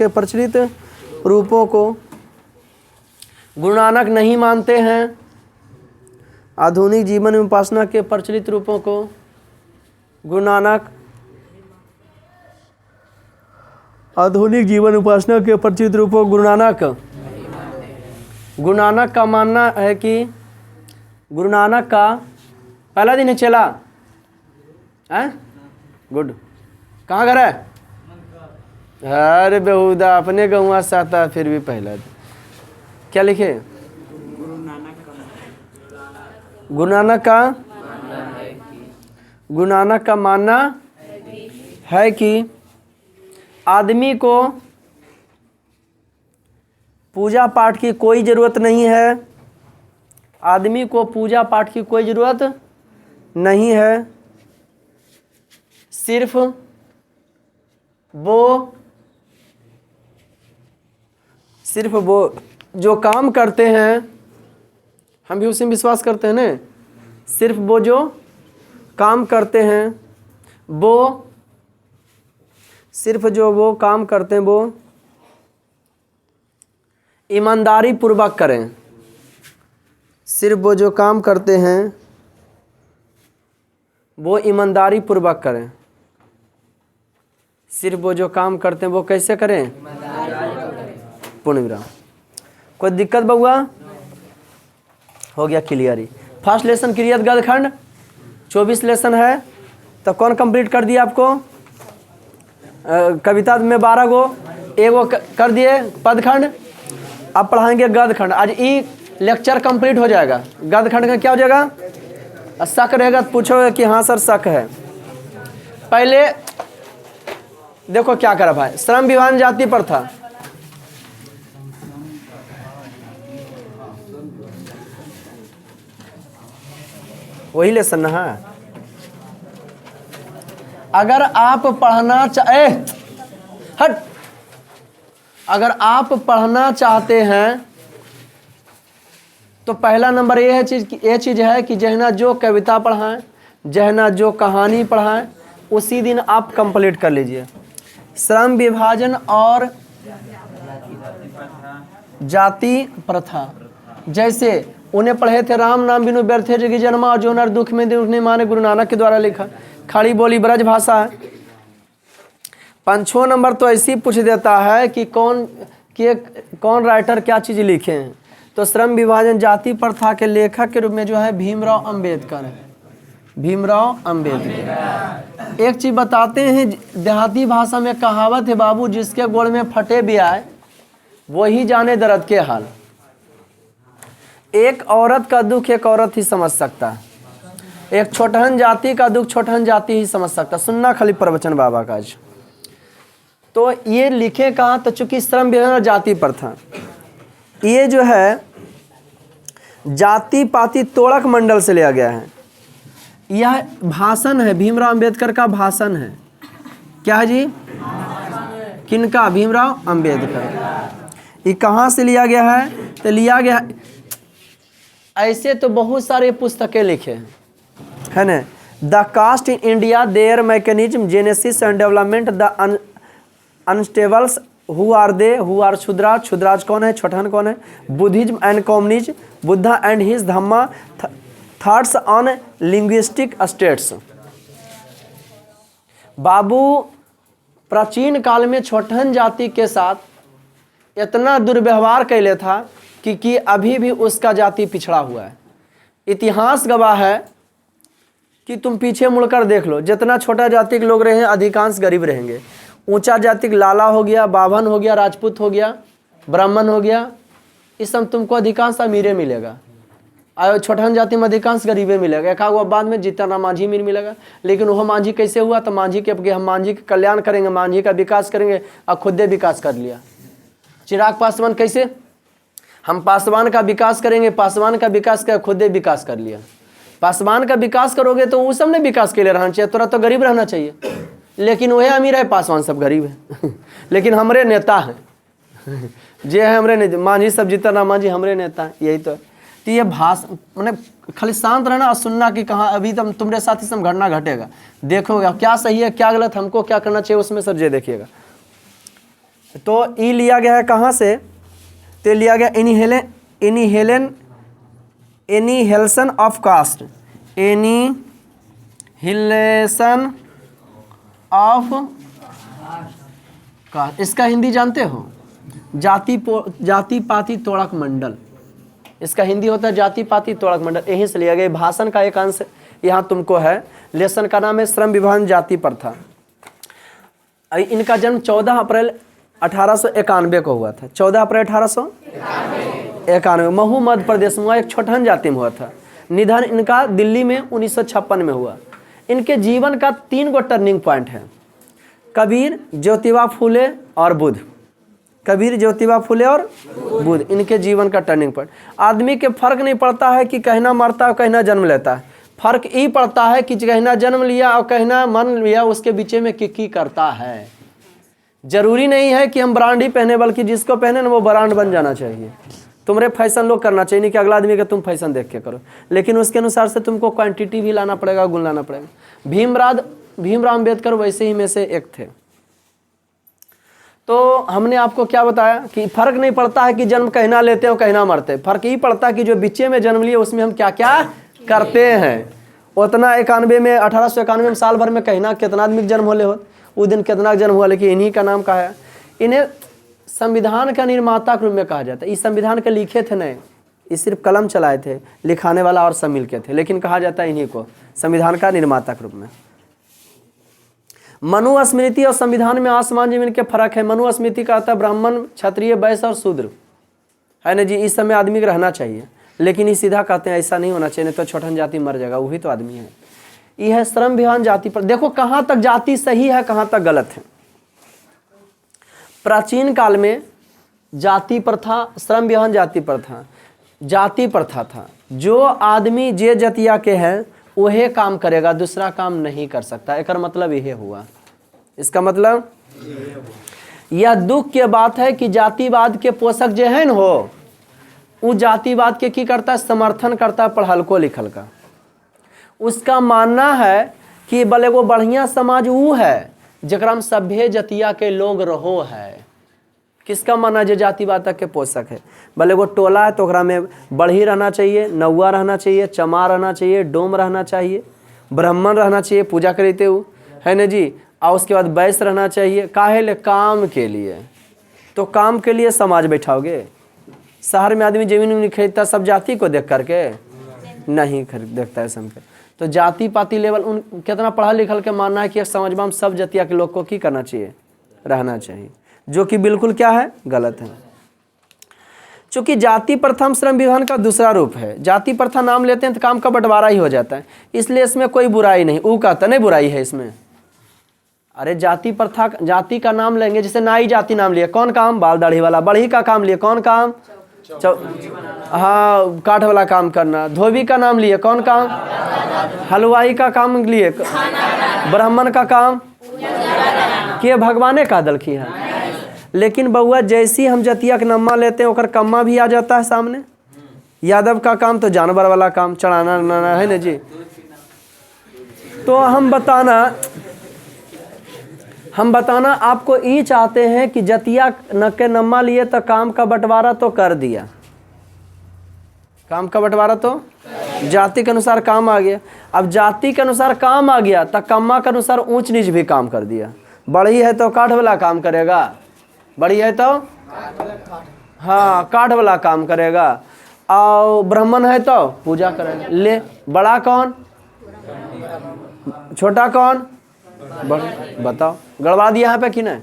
A: प्रचलित रूपों को गुरु नानक नहीं मानते हैं। आधुनिक जीवन में उपासना के प्रचलित रूपों को गुरु नानक गुरु नानक का मानना है कि गुरु नानक का पहला दिन है चला है। गुड। कहाँ घर है? अरे बेहुदा, अपने गौवा से आता फिर भी पहला दिन। क्या लिखे? गुरु नानक का मानना है कि आदमी को पूजा पाठ की कोई ज़रूरत नहीं है। सिर्फ वो जो काम करते हैं, हम भी उसी में विश्वास करते हैं ना। सिर्फ वो जो काम करते हैं वो ईमानदारी पूर्वक करें। सिर्फ वो जो काम करते हैं वो ईमानदारी पूर्वक करें। सिर्फ वो जो काम करते हैं वो कैसे करें? पूर्ण विराम। कोई दिक्कत बउआ? हो गया क्लियर ही। फर्स्ट लेसन क्रियात गदखंड 24 लेसन है, तो कौन कंप्लीट कर दिया आपको? कविता में 12 गो, एगो कर दिए पदखंड। अब पढ़ाएंगे गदखंड। आज ई लेक्चर कंप्लीट हो जाएगा। गदखंड का क्या हो जाएगा? शक रहेगा तो पूछोगे कि हाँ सर शक है। पहले देखो क्या करा भाई, श्रम विभाजन जाति प्रथा। वही लेसन है। अगर आप पढ़ना चाहते हैं तो पहला नंबर ये चीज़ है कि जहना जो कविता पढ़ाएं, जहना जो कहानी पढ़ाएं, उसी दिन आप कंप्लीट कर लीजिए। श्रम विभाजन और जाति प्रथा, जैसे उन्हें पढ़े थे राम नाम बिनु व्यर्थे जगी जन्मा और जो नर दुख में दुखने माने, गुरु नानक के द्वारा लिखा। खड़ी बोली ब्रज भाषा है। 5वां नंबर तो ऐसी पूछ देता है कि कौन राइटर क्या चीज़ लिखे हैं। तो श्रम विभाजन जाति प्रथा के लेखक के रूप में जो है भीमराव अंबेडकर है, भीमराव अंबेडकर। एक चीज बताते हैं, देहाती भाषा में कहावत है बाबू, जिसके गोड़ में फटे भी आए वही जाने दर्द के हाल। एक औरत का दुख एक औरत ही समझ सकता है, एक छोटहन जाति का दुख छोटहन जाति ही समझ सकता। सुनना खाली प्रवचन बाबा का आज। तो ये लिखे कहाँ, तो चूंकि श्रम विभाजन और जाति प्रथा ये जो है जाति पाति तोड़क मंडल से लिया गया है। यह भाषण है, भीमराव अंबेडकर का भाषण है। क्या है जी? किनका? भीमराव अंबेडकर। ये कहाँ से लिया गया है? तो लिया गया है, ऐसे तो बहुत सारे पुस्तकें लिखे हैं, है ना। The caste in India, their mechanism, genesis and development, the untouchables, who are they, who are Shudras, Shudras कौन है, छोटन कौन है, Buddhism and communism, Buddha and his Dhamma, thoughts on linguistic states. बाबू प्राचीन काल में छोटन जाति के साथ इतना दुर्व्यवहार कैले था कि अभी भी उसका जाति पिछड़ा हुआ है। इतिहास गवाह है कि तुम पीछे मुड़कर देख लो, जितना छोटा जाति के लोग रहे अधिकांश गरीब रहेंगे। ऊंचा जाति लाला हो गया, बाभन हो गया, राजपूत हो गया, ब्राह्मण हो गया, इस सब तुमको अधिकांश अमीरे मिलेगा, और छोटन जाति में अधिकांश गरीबे मिलेगा। एक आगो बाद में जितना मांझी मीर मिलेगा। लेकिन वह मांझी कैसे हुआ? तो मांझी के हम मांझी का कल्याण करेंगे, मांझी का विकास करेंगे, और खुदे विकास कर लिया। चिराग पासवान कैसे? हम पासवान का विकास करेंगे, पासवान का विकास कर खुदे विकास कर लिया। पासवान का विकास करोगे तो उस सब ने विकास के लिए रहना चाहिए, तोरा तो गरीब रहना चाहिए। लेकिन वह अमीर है, पासवान सब गरीब है। लेकिन हमरे नेता हैं, जे है हमरे नेता, मांझी सब जितना मांझी हमरे नेता है। यही तो है। तो ये भाषण मैंने खाली शांत रहना और सुनना कि कहाँ अभी तक तुम्हारे साथ ही सब घटना घटेगा, देखोगे क्या सही है क्या गलत, हमको क्या करना चाहिए, उसमें सब जे देखिएगा। तो ये लिया गया है कहाँ से? तो लिया गया annihilation of caste, annihilation of caste. इसका हिंदी जानते हो? जाति पाति तोड़क मंडल। इसका हिंदी होता है जाति पाति तोड़क मंडल। यहीं से लिया गया। भाषण का एक अंश यहाँ तुमको है। लेसन का नाम है श्रम विभाजन जाति प्रथा। इनका जन्म 14 अप्रैल 1891 को हुआ था। 14 अप्रैल 1891 महू मध्य प्रदेश में हुआ, एक छोटन जाति में हुआ था। निधन इनका दिल्ली में 1956 में हुआ। इनके जीवन का 3 गो टर्निंग पॉइंट है, कबीर, ज्योतिबा फुले और बुद्ध। कबीर, ज्योतिबा फुले और बुद्ध, इनके जीवन का टर्निंग पॉइंट। आदमी के फर्क नहीं पड़ता है कि कहना मरता है और कहना जन्म लेता है, फर्क यही पड़ता है कि कहना जन्म लिया और कहना मन लिया, उसके बीच में की करता है। जरूरी नहीं है कि हम ब्रांड ही पहने, बल्कि जिसको पहने ना वो ब्रांड बन जाना चाहिए। तुम्हारे फैशन लोग करना चाहिए, नहीं कि अगला आदमी का तुम फैशन देख के करो, लेकिन उसके अनुसार से तुमको क्वांटिटी भी लाना पड़ेगा, गुण लाना पड़ेगा। भीमराव अंबेडकर वैसे ही में से एक थे। तो हमने आपको क्या बताया कि फर्क नहीं पड़ता है कि जन्म कहना लेते हो कहना मरते, फर्क यही पड़ता है कि जो बीचे में जन्म लिए उसमें हम क्या क्या करते हैं। उतना 1891 में साल भर में कहना कितना आदमी जन्म होले हो, उस दिन कितना जन्म हुआ, लेकिन इन्हीं का नाम कहा है। इन्हें संविधान का निर्माता के रूप में कहा जाता है। इस संविधान के लिखे थे नहीं, ये सिर्फ कलम चलाए थे, लिखाने वाला और सब मिलके थे, लेकिन कहा जाता है इन्हीं को संविधान का निर्माता के रूप में। मनुस्मृति और संविधान में आसमान जमीन के फर्क है। मनुस्मृति का आता है ब्राह्मण, क्षत्रिय, वैश्य और शूद्र, है ना जी। इस समय आदमी को रहना चाहिए, लेकिन ये सीधा कहते हैं ऐसा नहीं होना चाहिए, नहीं तो छोटन जाति मर जाएगा, वही तो आदमी है। यह है श्रम विभाजन जाति पर। देखो कहाँ तक जाति सही है, कहाँ तक गलत है। प्राचीन काल में जाति प्रथा, श्रम विभाजन जाति प्रथा था। जो आदमी जे जतिया के हैं वही काम करेगा, दूसरा काम नहीं कर सकता। एक मतलब यह हुआ। इसका मतलब यह दुख की बात है कि जातिवाद के पोषक जो है न हो, वो जातिवाद के की करता है, समर्थन करता है पढ़ल को लिखल का। उसका मानना है कि भले वो बढ़िया समाज वो है जकरा में सभ्य जतिया के लोग रहो है। किसका मानना जो जातिवाद के पोषक है? भले वो टोला है तो ओकरा में बढ़ी रहना चाहिए, नौवा रहना चाहिए, चमा रहना चाहिए, डोम रहना चाहिए, ब्राह्मण रहना चाहिए पूजा करते हुए, है ना जी। और उसके बाद वैश्य रहना चाहिए। काहे ले? काम के लिए। तो काम के लिए समाज बैठाओगे, शहर में आदमी जमीन नहीं खरीदता सब जाति को देख करके नहीं खरीद देखता है समझ। तो जाति पाति लेवल उन कितना पढ़ा लिखल के मानना है कि समाज में सब जातिया के लोग को की करना चाहिए, रहना चाहिए, जो कि बिल्कुल क्या है, गलत है। चूंकि जाति प्रथा श्रम विभाजन का दूसरा रूप है। जाति प्रथा नाम लेते हैं तो काम का बंटवारा ही हो जाता है, इसलिए इसमें कोई बुराई नहीं। ऊ कहता नहीं बुराई है इसमें। अरे जाति प्रथा, जाति का नाम लेंगे, जैसे नाई जाति नाम लिए, कौन काम, बाल दाढ़ी वाला। बढ़ी का काम लिए, कौन काम, हाँ काठ वाला काम करना। धोबी का नाम लिए, कौन काम, हलवाई का काम लिए। ब्राह्मण का काम के भगवाने का दलखी है। लेकिन बउआ जैसी हम जतिया के नम्मा लेते हैं ओकर कम्मा भी आ जाता है सामने। यादव का काम तो जानवर वाला काम, चढ़ाना बनाना है ना जी। तो हम बताना आपको ये चाहते हैं कि जतिया न के नम्मा लिए तो काम का बंटवारा तो कर दिया, काम का बंटवारा तो जाति के अनुसार काम आ गया। अब जाति के अनुसार काम आ गया तो कम्मा के अनुसार ऊंच नीच भी काम कर दिया। बड़ी है तो काठ वाला काम करेगा, बड़ी है तो हाँ काठ वाला काम करेगा, और ब्राह्मण है तो पूजा करेगा। ले बड़ा कौन, छोटा कौन, बताओ, गड़बड़ा दिया यहाँ पे कि नहीं।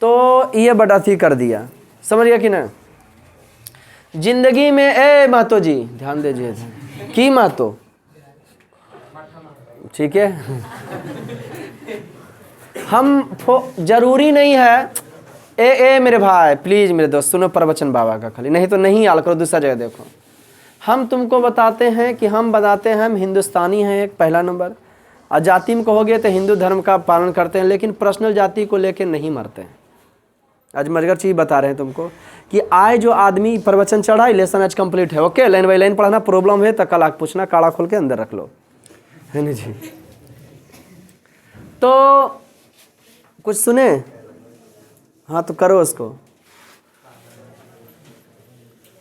A: तो ये बड़ा थी कर दिया, समझ गया कि नहीं। जिंदगी में ए महतो जी ध्यान दीजिए की महतो, ठीक है। हम जरूरी नहीं है ए मेरे भाई प्लीज मेरे दोस्त सुनो प्रवचन बाबा का खाली, नहीं तो नहीं आल करो, दूसरा जगह देखो। हम तुमको बताते हैं कि हम बताते हैं हम हिंदुस्तानी हैं, एक पहला नंबर। और जाति में कहोगे तो हिंदू धर्म का पालन करते हैं, लेकिन पर्सनल जाति को लेके नहीं मरते हैं। आज मजगर चीज़ बता रहे हैं तुमको कि आए जो आदमी प्रवचन चढ़ा, लेसन आज कंप्लीट है, ओके लाइन बाई लाइन पढ़ना। प्रॉब्लम है तो कल आके पूछना, काड़ा खोल के अंदर रख लो, है ना जी। तो कुछ सुने, हाँ तो करो उसको।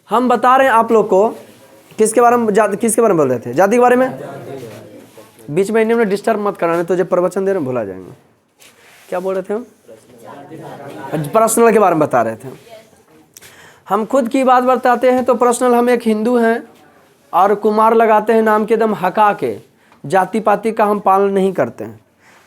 A: हम बता रहे हैं आप लोग को किसके बारे में, किसके बारे में बोल रहे थे, जाति के बारे में। बीच में इन्हें डिस्टर्ब मत कराने, तो जब प्रवचन दे रहे भुला जाएंगे। क्या बोल रहे थे हम, पर्सनल के बारे में बता रहे थे। हम खुद की बात बताते हैं तो पर्सनल हम एक हिंदू हैं और कुमार लगाते हैं नाम के दम हका के। जाति पाति का हम पालन नहीं करते हैं।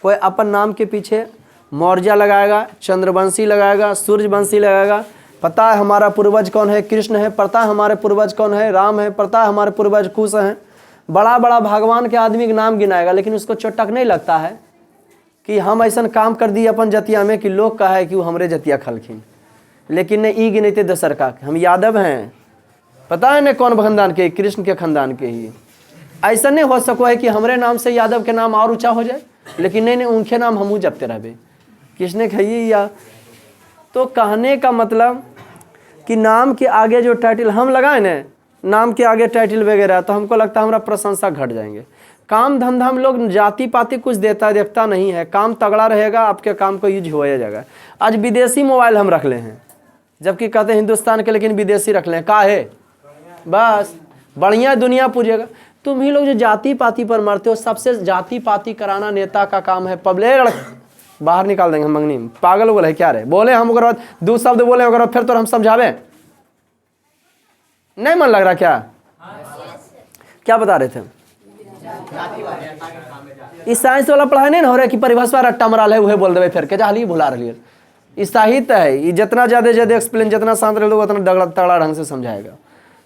A: कोई अपन नाम के पीछे मौर्य लगाएगा, चंद्रवंशी लगाएगा, सूर्यवंशी लगाएगा। पता है हमारा पूर्वज कौन है, कृष्ण है। पता है हमारे पूर्वज कौन है, राम है। पता है हमारे पूर्वज कुश हैं। बड़ा बड़ा भगवान के आदमी के नाम गिनाएगा, लेकिन उसको चोटक नहीं लगता है कि हम ऐसा काम कर दिए अपन जतिया में कि लोग कहा है कि वो हमरे जतिया खलखिन। लेकिन नहीं ई गिनते दशर का, हम यादव हैं। पता है न कौन खानदान के, कृष्ण के खानदान के ही। ऐसा नहीं हो सको है कि हमरे नाम से यादव के नाम और ऊंचा हो जाए, लेकिन नहीं उनके नाम हमू जपते रहे, किसने खाइए या। तो कहने का मतलब कि नाम के आगे जो टाइटल हम लगाए ना, नाम के आगे टाइटल वगैरह, तो हमको लगता है हमारा प्रशंसा घट जाएंगे। काम धंधा हम लोग जाति पाति कुछ देता देखता नहीं है। काम तगड़ा रहेगा, आपके काम को यूज हो जाएगा। आज विदेशी मोबाइल हम रख ले हैं, जबकि कहते हैं हिंदुस्तान के, लेकिन विदेशी रख लें। का है बस बढ़िया दुनिया पूजेगा। तुम ही लोग जो जाति पाति पर मरते हो, सबसे जाति पाति कराना नेता का काम है। पब्लिक बाहर निकाल देंगे मंगनी में। पागल बोले क्या रे, बोले हम ओकर बाद दो शब्द बोले ओकर बाद फिर तो हम समझावे नहीं मन लग रहा क्या। क्या बता रहे थे, इस साइंस वाला पढ़ाई नहीं ना हो रहा कि परिभाषा रट्टा मराल है, वह बोल देवे फिर के जाली भुला रही है। इस साहित्य है, ये जितना ज्यादा एक्सप्लेन, जितना शांत रहे लोग उतना तगड़ा ढंग से समझाएगा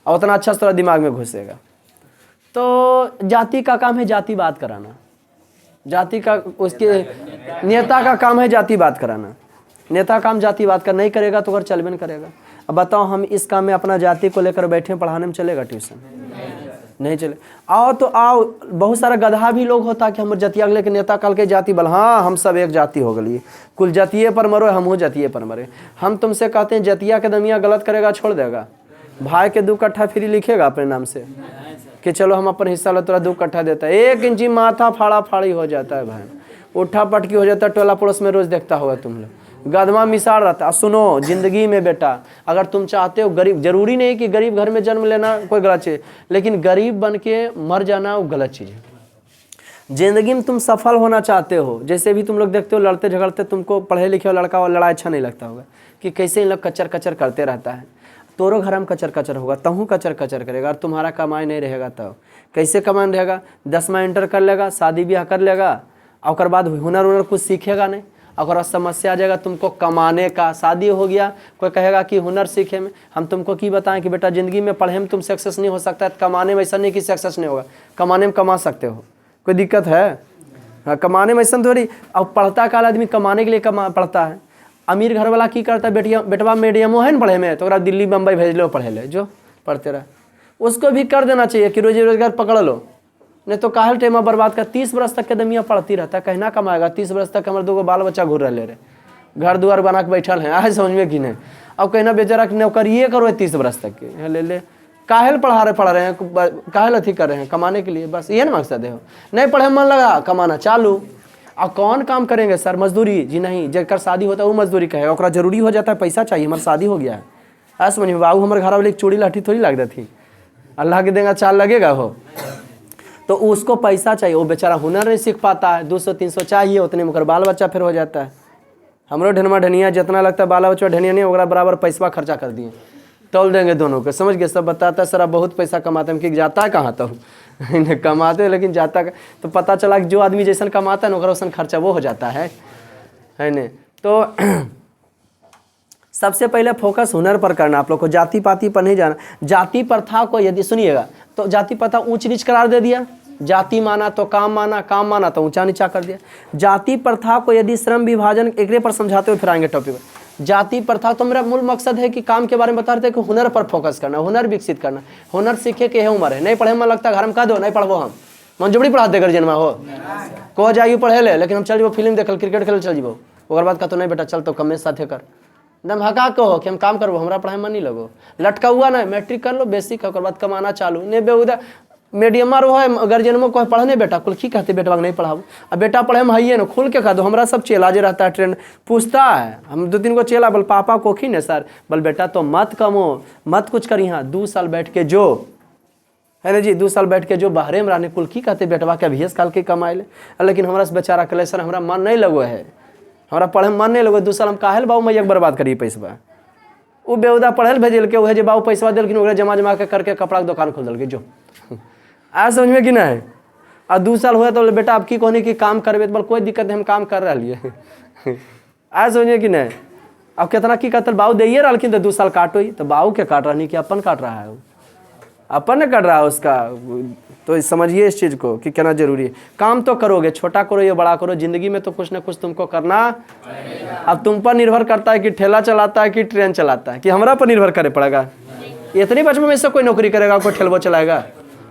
A: और उतना अच्छा थोड़ा दिमाग में घुसेगा। तो जाति का काम है जाति बात कराना, जाति का उसके नेता का काम है जाति बात कराना। नेता काम जाति बात कर नहीं करेगा तो अगर चलबे नहीं करेगा। अब बताओ हम इस काम में अपना जाति को लेकर बैठे, पढ़ाने में चलेगा ट्यूशन? नहीं चले। आओ तो आओ, बहुत सारा गधा भी लोग होता कि हम जतिया लेके नेता कल के जाति बल, हाँ हम सब एक जाति हो गई, कुल जतिये पर मरो, हम हो जतिये पर मरे। हम तुमसे कहते हैं जतिया के दमिया गलत करेगा छोड़ देगा, भाई के 2 कट्ठा फ्री लिखेगा अपने नाम से कि चलो हम अपन हिस्सा लो, तोरा 2 कट्ठा देता है। 1 इंची माथा फाड़ा फाड़ी हो जाता है भाई, उठा पटकी हो जाता है। टोला पड़ोस में रोज देखता होगा तुम लोग, गदमा मिसाल रहता। सुनो जिंदगी में बेटा, अगर तुम चाहते हो गरीब, जरूरी नहीं कि गरीब घर में जन्म लेना कोई गलत चीज, लेकिन गरीब बन के मर जाना वो गलत चीज है। जिंदगी में तुम सफल होना चाहते हो, जैसे भी तुम लोग देखते हो लड़ते झगड़ते, तुमको पढ़े लिखे हो लड़का और लड़ाई अच्छा नहीं लगता होगा कि कैसे इन लोग कच्चर कच्चर करते रहता है। तोरो घर में कचर कचर होगा, तहूँ कचर कचर करेगा और तुम्हारा कमाई नहीं रहेगा। तब कैसे कमाई रहेगा? 10वां इंटर कर लेगा, शादी ब्याह कर लेगा, और बाद हुनर कुछ सीखेगा नहीं, और समस्या आ जाएगा तुमको कमाने का। शादी हो गया, कोई कहेगा कि हुनर सीखे में, हम तुमको की बताएं कि बेटा ज़िंदगी में पढ़े में तुम सक्सेस नहीं हो सकता है, कमाने में ऐसा नहीं कि सक्सेस नहीं होगा, कमाने में कमा सकते हो, कोई दिक्कत है? हाँ, कमाने में ऐसा थोड़ी। अब पढ़ता काल आदमी कमाने के लिए पढ़ता है। अमीर घर वाला की करता है, बेटवा मीडियमो है ना पढ़े में, तो दिल्ली बम्बई भेज लो पढ़े ले, जो पढ़ते रहे। उसको भी कर देना चाहिए कि रोजी रोजगार पकड़ लो, नहीं तो काहल टेमा बर्बाद कर। 30 वर्ष तक के दमिया पढ़ती रहता है, कहना कमाएगा? 30 वर्ष तक हमारे 2 बाल बच्चा घूर रहे रे, घर दुआर बना के बैठल हैं, आज समझ में कि नहीं। अब कहना बेचारा नौकरिए करो 30 वर्ष तक के, ले काहल पढ़ रहे हैं, काहल अथी कर रहे हैं, कमाने के लिए, बस ये ना मकसद है। नहीं पढ़े मन लगा, कमाना चालू। अब कौन काम करेंगे सर? मजदूरी? जी नहीं, जब शादी होता है वो मजदूरी कहेगा, ओकरा जरूरी हो जाता है, पैसा चाहिए, हमारी शादी हो गया है। आज समझ में, बाबू हमारे घर वाले चूड़ी लाठी थोड़ी लग थी, अल्लाह के देगा चाल लगेगा हो, तो उसको पैसा चाहिए। वो बेचारा हुनर नहीं सीख पाता है, 200-300 चाहिए, उतने में बाल बच्चा फिर हो जाता है। हमरो ढनमा ढनिया जितना लगता है बाल बच्चा ढनिया नहीं, ओकरा बराबर पैसा खर्चा कर दिए, तोल देंगे दोनों को, समझ गए? सब बताता है सर आप बहुत पैसा कमाते हैं, कि जाता है कहाँ तो कमाते, लेकिन जाता तो पता चला कि जो आदमी जैसा कमाता है ना ओकरा वैसा खर्चा वो हो जाता है नहीं। तो सबसे पहले फोकस हुनर पर करना, आप लोग को जाति पाति पर नहीं जाना। जाति प्रथा को यदि सुनिएगा तो जाति प्रथा ऊंच नीच करार दे दिया, जाति माना तो काम माना, काम माना तो ऊंचा नीचा कर दिया। जाति प्रथा को यदि श्रम विभाजन एक पर समझाते हुए फिर आएंगे टॉपिक पर। जाति प्रथा तो मेरा मूल मकसद है कि काम के बारे में बता रहे थे कि हुनर पर फोकस करना, हुनर विकसित करना। हुनर सीखे के है उम्र है, नहीं पढ़े में लगता घर में कह दो नहीं पढ़बो, हम मंजूरी पढ़ा दे गर्जियन में हो कह जाइए पढ़े ले, लेकिन हम चल जाओ फिल्म देखल, क्रिकेट खेल चल जाओ, ओकर बाद कहते नहीं बेटा चल तो कमे साथे कर, एकदम हका कहो कि हम काम करबो, हमरा पढ़ाई में नहीं लगो, लटका हुआ ना, मैट्रिक कर लो बेसिक, ओकर बाद कमाना चालू। नहीं बेउदा मीडियम रो है, गार्जियन में कोई पढ़ने बेटा कुल की कहते बेटा नहीं पढ़ाओ, अब बेटा पढ़े में है ना, खुल के कह दो। हमरा सब चेला जे रहता है ट्रेंड पूछता है, हम 2-3 को चेला बोल पापा कोखी है सर, बोल बेटा तो मत कमो, मत कुछ करी, हाँ 2 साल बैठ के जो है ना जी, 2 साल बैठ के जो बाहरे में रहने कुल की कहते बेटवा के अभी काल के कमाए ले। लेकिन हमारा से बेचारा कले सर हमारा मन नहीं लगो है, हमारा पढ़े में मन नहीं लगो, 2 साल हम काहे बाबू मैं एक बर्बाद करिए पैसा। वो बेउदा पढ़े भेजल के वह जो बाबू पैसा दिलखिन ओकरा जमा के करके कपड़ा के दुकान खोल दिल जो आ समझ में कि नहीं। और 2 साल हुआ तो बेटा अब की कहने की काम करबे तो बोल कोई दिक्कत नहीं हम काम कर रहा लिए आ समझ में कि नहीं। अब कितना की कहते बाबू दे रहा, तो 2 साल काटो ही तो बाबू के काट रहा नहीं कि अपन काट रहा है, अपन ने कर रहा है उसका। तो समझिए इस चीज़ को कि कितना जरूरी है। काम तो करोगे, छोटा करो या बड़ा करो, जिंदगी में तो कुछ ना कुछ तुमको करना। अब तुम पर निर्भर करता है कि ठेला चलाता है कि ट्रेन चलाता है, कि हमरा पर निर्भर करे पड़ेगा। इतनी बचपन में से कोई नौकरी करेगा, कोई ठेलबो चलाएगा,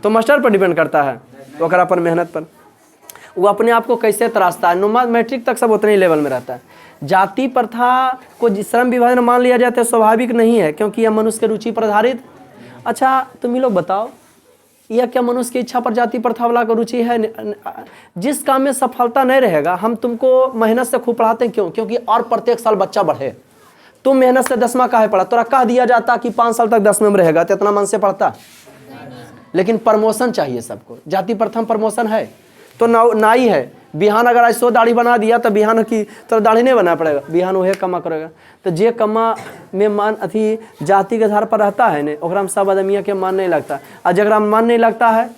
A: तो मास्टर पर डिपेंड करता है, तो ओकरा पर मेहनत पर वो अपने आप को कैसे तराशता है। नुमा मैट्रिक तक सब उतने ही लेवल में रहता है। जाति प्रथा को श्रम विभाजन मान लिया जाता है स्वाभाविक नहीं है, क्योंकि यह मनुष्य के रुचि पर आधारित। अच्छा तुम ही लोग बताओ, यह क्या मनुष्य की इच्छा पर जाति प्रथा वाला का रुचि है? जिस काम में सफलता नहीं रहेगा, हम तुमको मेहनत से खूब पढ़ाते हैं, क्यों? क्योंकि और प्रत्येक साल बच्चा बढ़े। तुम मेहनत से 10वां काहे पढ़ा, तोरा कह दिया जाता कि 5 साल तक 10वें में रहेगा, तो इतना मन से पढ़ता। लेकिन प्रमोशन चाहिए सबको, जाति प्रथम प्रमोशन है तो नाई है, बिहान अगर आज 100 दाढ़ी बना दिया तो बिहान की तो दाढ़ी नहीं बना पड़ेगा, बिहान वह कमा करेगा। तो जे कमा में मन अथी जाति के आधार पर रहता है ने, ओकरा में सब आदमिया के मन नहीं लगता। और जगरा में मन नहीं लगता है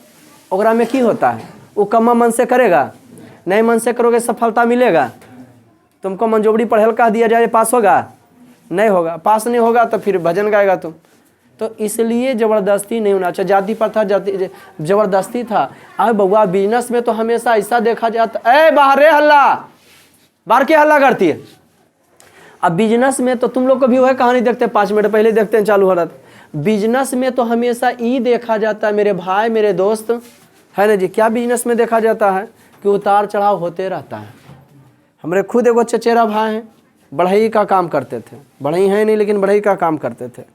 A: ओकरा में की होता है, वो कमा मन से करेगा, नहीं मन से करोगे सफलता मिलेगा। तुमको मंजोबड़ी पढ़ेल कह दिया जाए पास होगा, नहीं होगा, पास नहीं होगा तो फिर भजन गाएगा तुम। तो इसलिए ज़बरदस्ती नहीं होना चाहिए। जाति प्रथा ज़बरदस्ती था। अब बउआ बिजनेस में तो हमेशा ऐसा देखा जाता, ए बाहर हल्ला, बाहर के हल्ला करती है। अब बिजनेस में तो तुम लोग को भी वह कहानी देखते हैं, 5 मिनट पहले देखते हैं चालू हो रहा था। बिजनेस में तो हमेशा ये देखा जाता है मेरे भाई मेरे दोस्त है ना जी, क्या बिजनेस में देखा जाता है कि उतार चढ़ाव होते रहता है। हमारे खुद एगो चचेरा भाई हैं, बढ़ई का काम करते थे, बढ़ई है नहीं लेकिन बढ़ई का काम करते थे।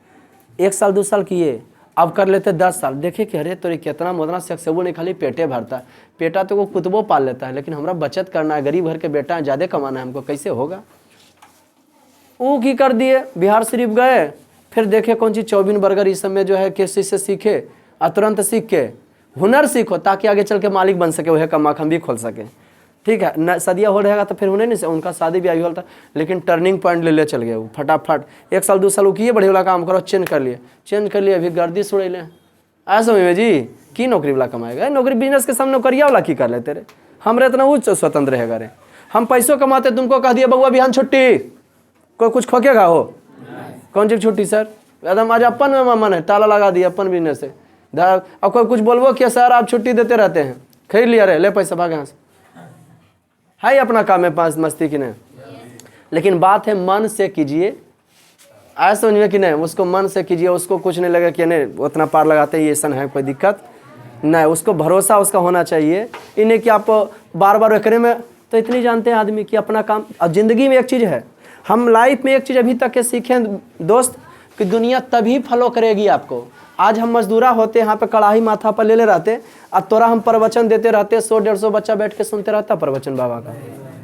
A: 1 साल 2 साल किए, अब कर लेते 10 साल। देखे कि अरे तो कितना मोदना शख्स वो नहीं खाली पेटे भरता है, पेटा तो वो कुतबो पाल लेता है, लेकिन हमरा बचत करना है, गरीब घर के बेटा है, ज़्यादा कमाना है हमको, कैसे होगा। वो की कर दिए, बिहार शरीफ गए, फिर देखे कौन सी चौबीन बर्गर इस समय जो है किसी से सीखे और तुरंत सीख के हुनर सीखो ताकि आगे चल के मालिक बन सके, वह कमा हम भी खोल सके। ठीक है न, सदिया हो रहेगा तो फिर उन्हें नहीं, उनका शादी भी हुआ था, लेकिन टर्निंग पॉइंट ले चल गए वो फटाफट। 1 साल 2 साल वो किए बढ़िया वाला काम करो, चेंज कर लिए अभी गर्दिश उड़े ले। ऐसा में जी की नौकरी वाला कमाएगा, नौकरी बिजनेस के सामने नौकरिया वाला की कर लेते रे, हमरे इतना उच्च स्वतंत्र रहेगा रे, हम पैसों कमाते, तुमको कह दिया बउआ बिहान छुट्टी, कोई कुछ खोकेगा हो, कौन चीज छुट्टी सर, एकदम आज अपन में मन है, ताला लगा दिया अपन बिजनेस से, अब कोई कुछ बोलबो क्या सर आप छुट्टी देते रहते हैं, खरीद लिया रे ले पैसा भाग यहाँ से, है ही अपना काम है पास मस्ती की नहीं। लेकिन बात है मन से कीजिए, ऐसा समझ में कि नहीं, उसको मन से कीजिए, उसको कुछ नहीं लगे कि नहीं उतना पार लगाते ही ऐसा है कोई दिक्कत नहीं, उसको भरोसा उसका होना चाहिए। इन्हें कि आप बार बार करे में, तो इतनी जानते हैं आदमी कि अपना काम। और ज़िंदगी में एक चीज़ है, हम लाइफ में एक चीज़ अभी तक के सीखे दोस्त, कि दुनिया तभी फॉलो करेगी आपको। आज हम मजदूरा होते यहाँ पे कड़ाही माथा पर ले रहते, अब तोरा हम प्रवचन देते रहते, 100-150 बच्चा बैठ के सुनते रहता प्रवचन बाबा का,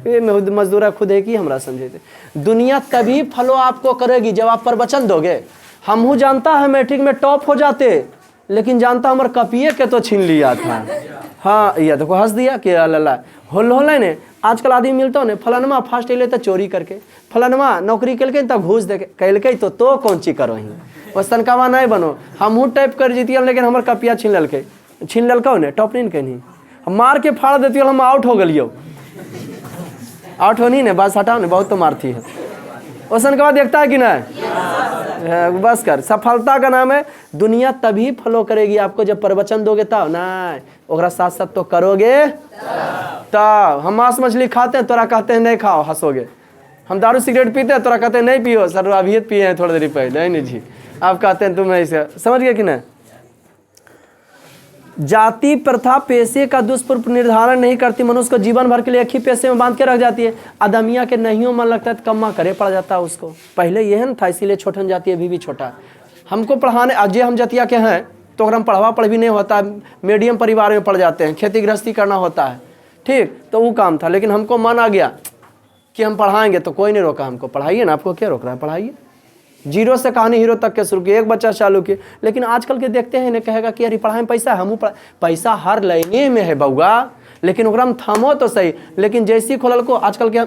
A: ये मजदूरा खुद है कि हमरा समझे थे। दुनिया तभी फॉलो आपको करेगी जब आप प्रवचन दोगे। हमहू जानता है मैट्रिक में टॉप हो जाते, लेकिन जानता हमारे कपिए के तो छीन लिया था। हाँ ये देखो हंस दिया कि अल्लाह होल ने। आजकल आदमी मिलता हो ना, फलानमा फास्ट ले तो चोरी करके, फलानमा नौकरी कल के तब घूस दे के तो कौन ची करो ही बस तनकावा नहीं बनो। हमहू टाइप कर जीती लेकिन हमारे कपिया छीन ललको ने, टॉप नहीं कहीं हम मार के फाड़ देती हम आउट हो गलियो, आउट होनी ने बस हटाओ ने, बहुत तो मारती है ओसन का देखता है कि नहीं, बस कर। सफलता का नाम है, दुनिया तभी फॉलो करेगी आपको जब प्रवचन दोगे तब नहीं, ओकरा साथ साथ तो करोगे तब। हम मांस मछली खाते हैं, तोरा कहते हैं नहीं खाओ, हंसोगे। हम दारू सिगरेट पीते हैं, तोरा कहते हैं नहीं पियो, सर अभी पिए हैं थोड़ी देर पहले, नहीं जी आप कहते हैं तुम ऐसे, समझ गए कि नहीं। जाति प्रथा पैसे का दुष्पूर्व निर्धारण नहीं करती, मनुष्य को जीवन भर के लिए एक ही पैसे में बांध के रख जाती है। आदमिया के नहीं मन लगता है तो कम्मा करे पड़ जाता है उसको। पहले यह न था, इसीलिए छोटन जाति अभी भी छोटा। हमको पढ़ाने आज हम जतिया के हैं तो अगर हम पढ़ भी नहीं होता, मीडियम परिवार में पढ़ जाते हैं, खेती गृहस्थी करना होता है, ठीक तो वो काम था। लेकिन हमको मन आ गया कि हम पढ़ाएंगे, तो कोई नहीं रोका हमको, पढ़ाइए ना, आपको क्या रोक रहा है, पढ़ाइए। 0 से कहानी हीरो तक के शुरू किए, एक बच्चा चालू किए। लेकिन आजकल के देखते हैं, इन्हें कहेगा कि अरे पढ़ाई में पैसा है, हम पैसा हर लाइने में है बउआ, लेकिन ओकरा में थमो तो सही। लेकिन जैसी खोलल को आजकल के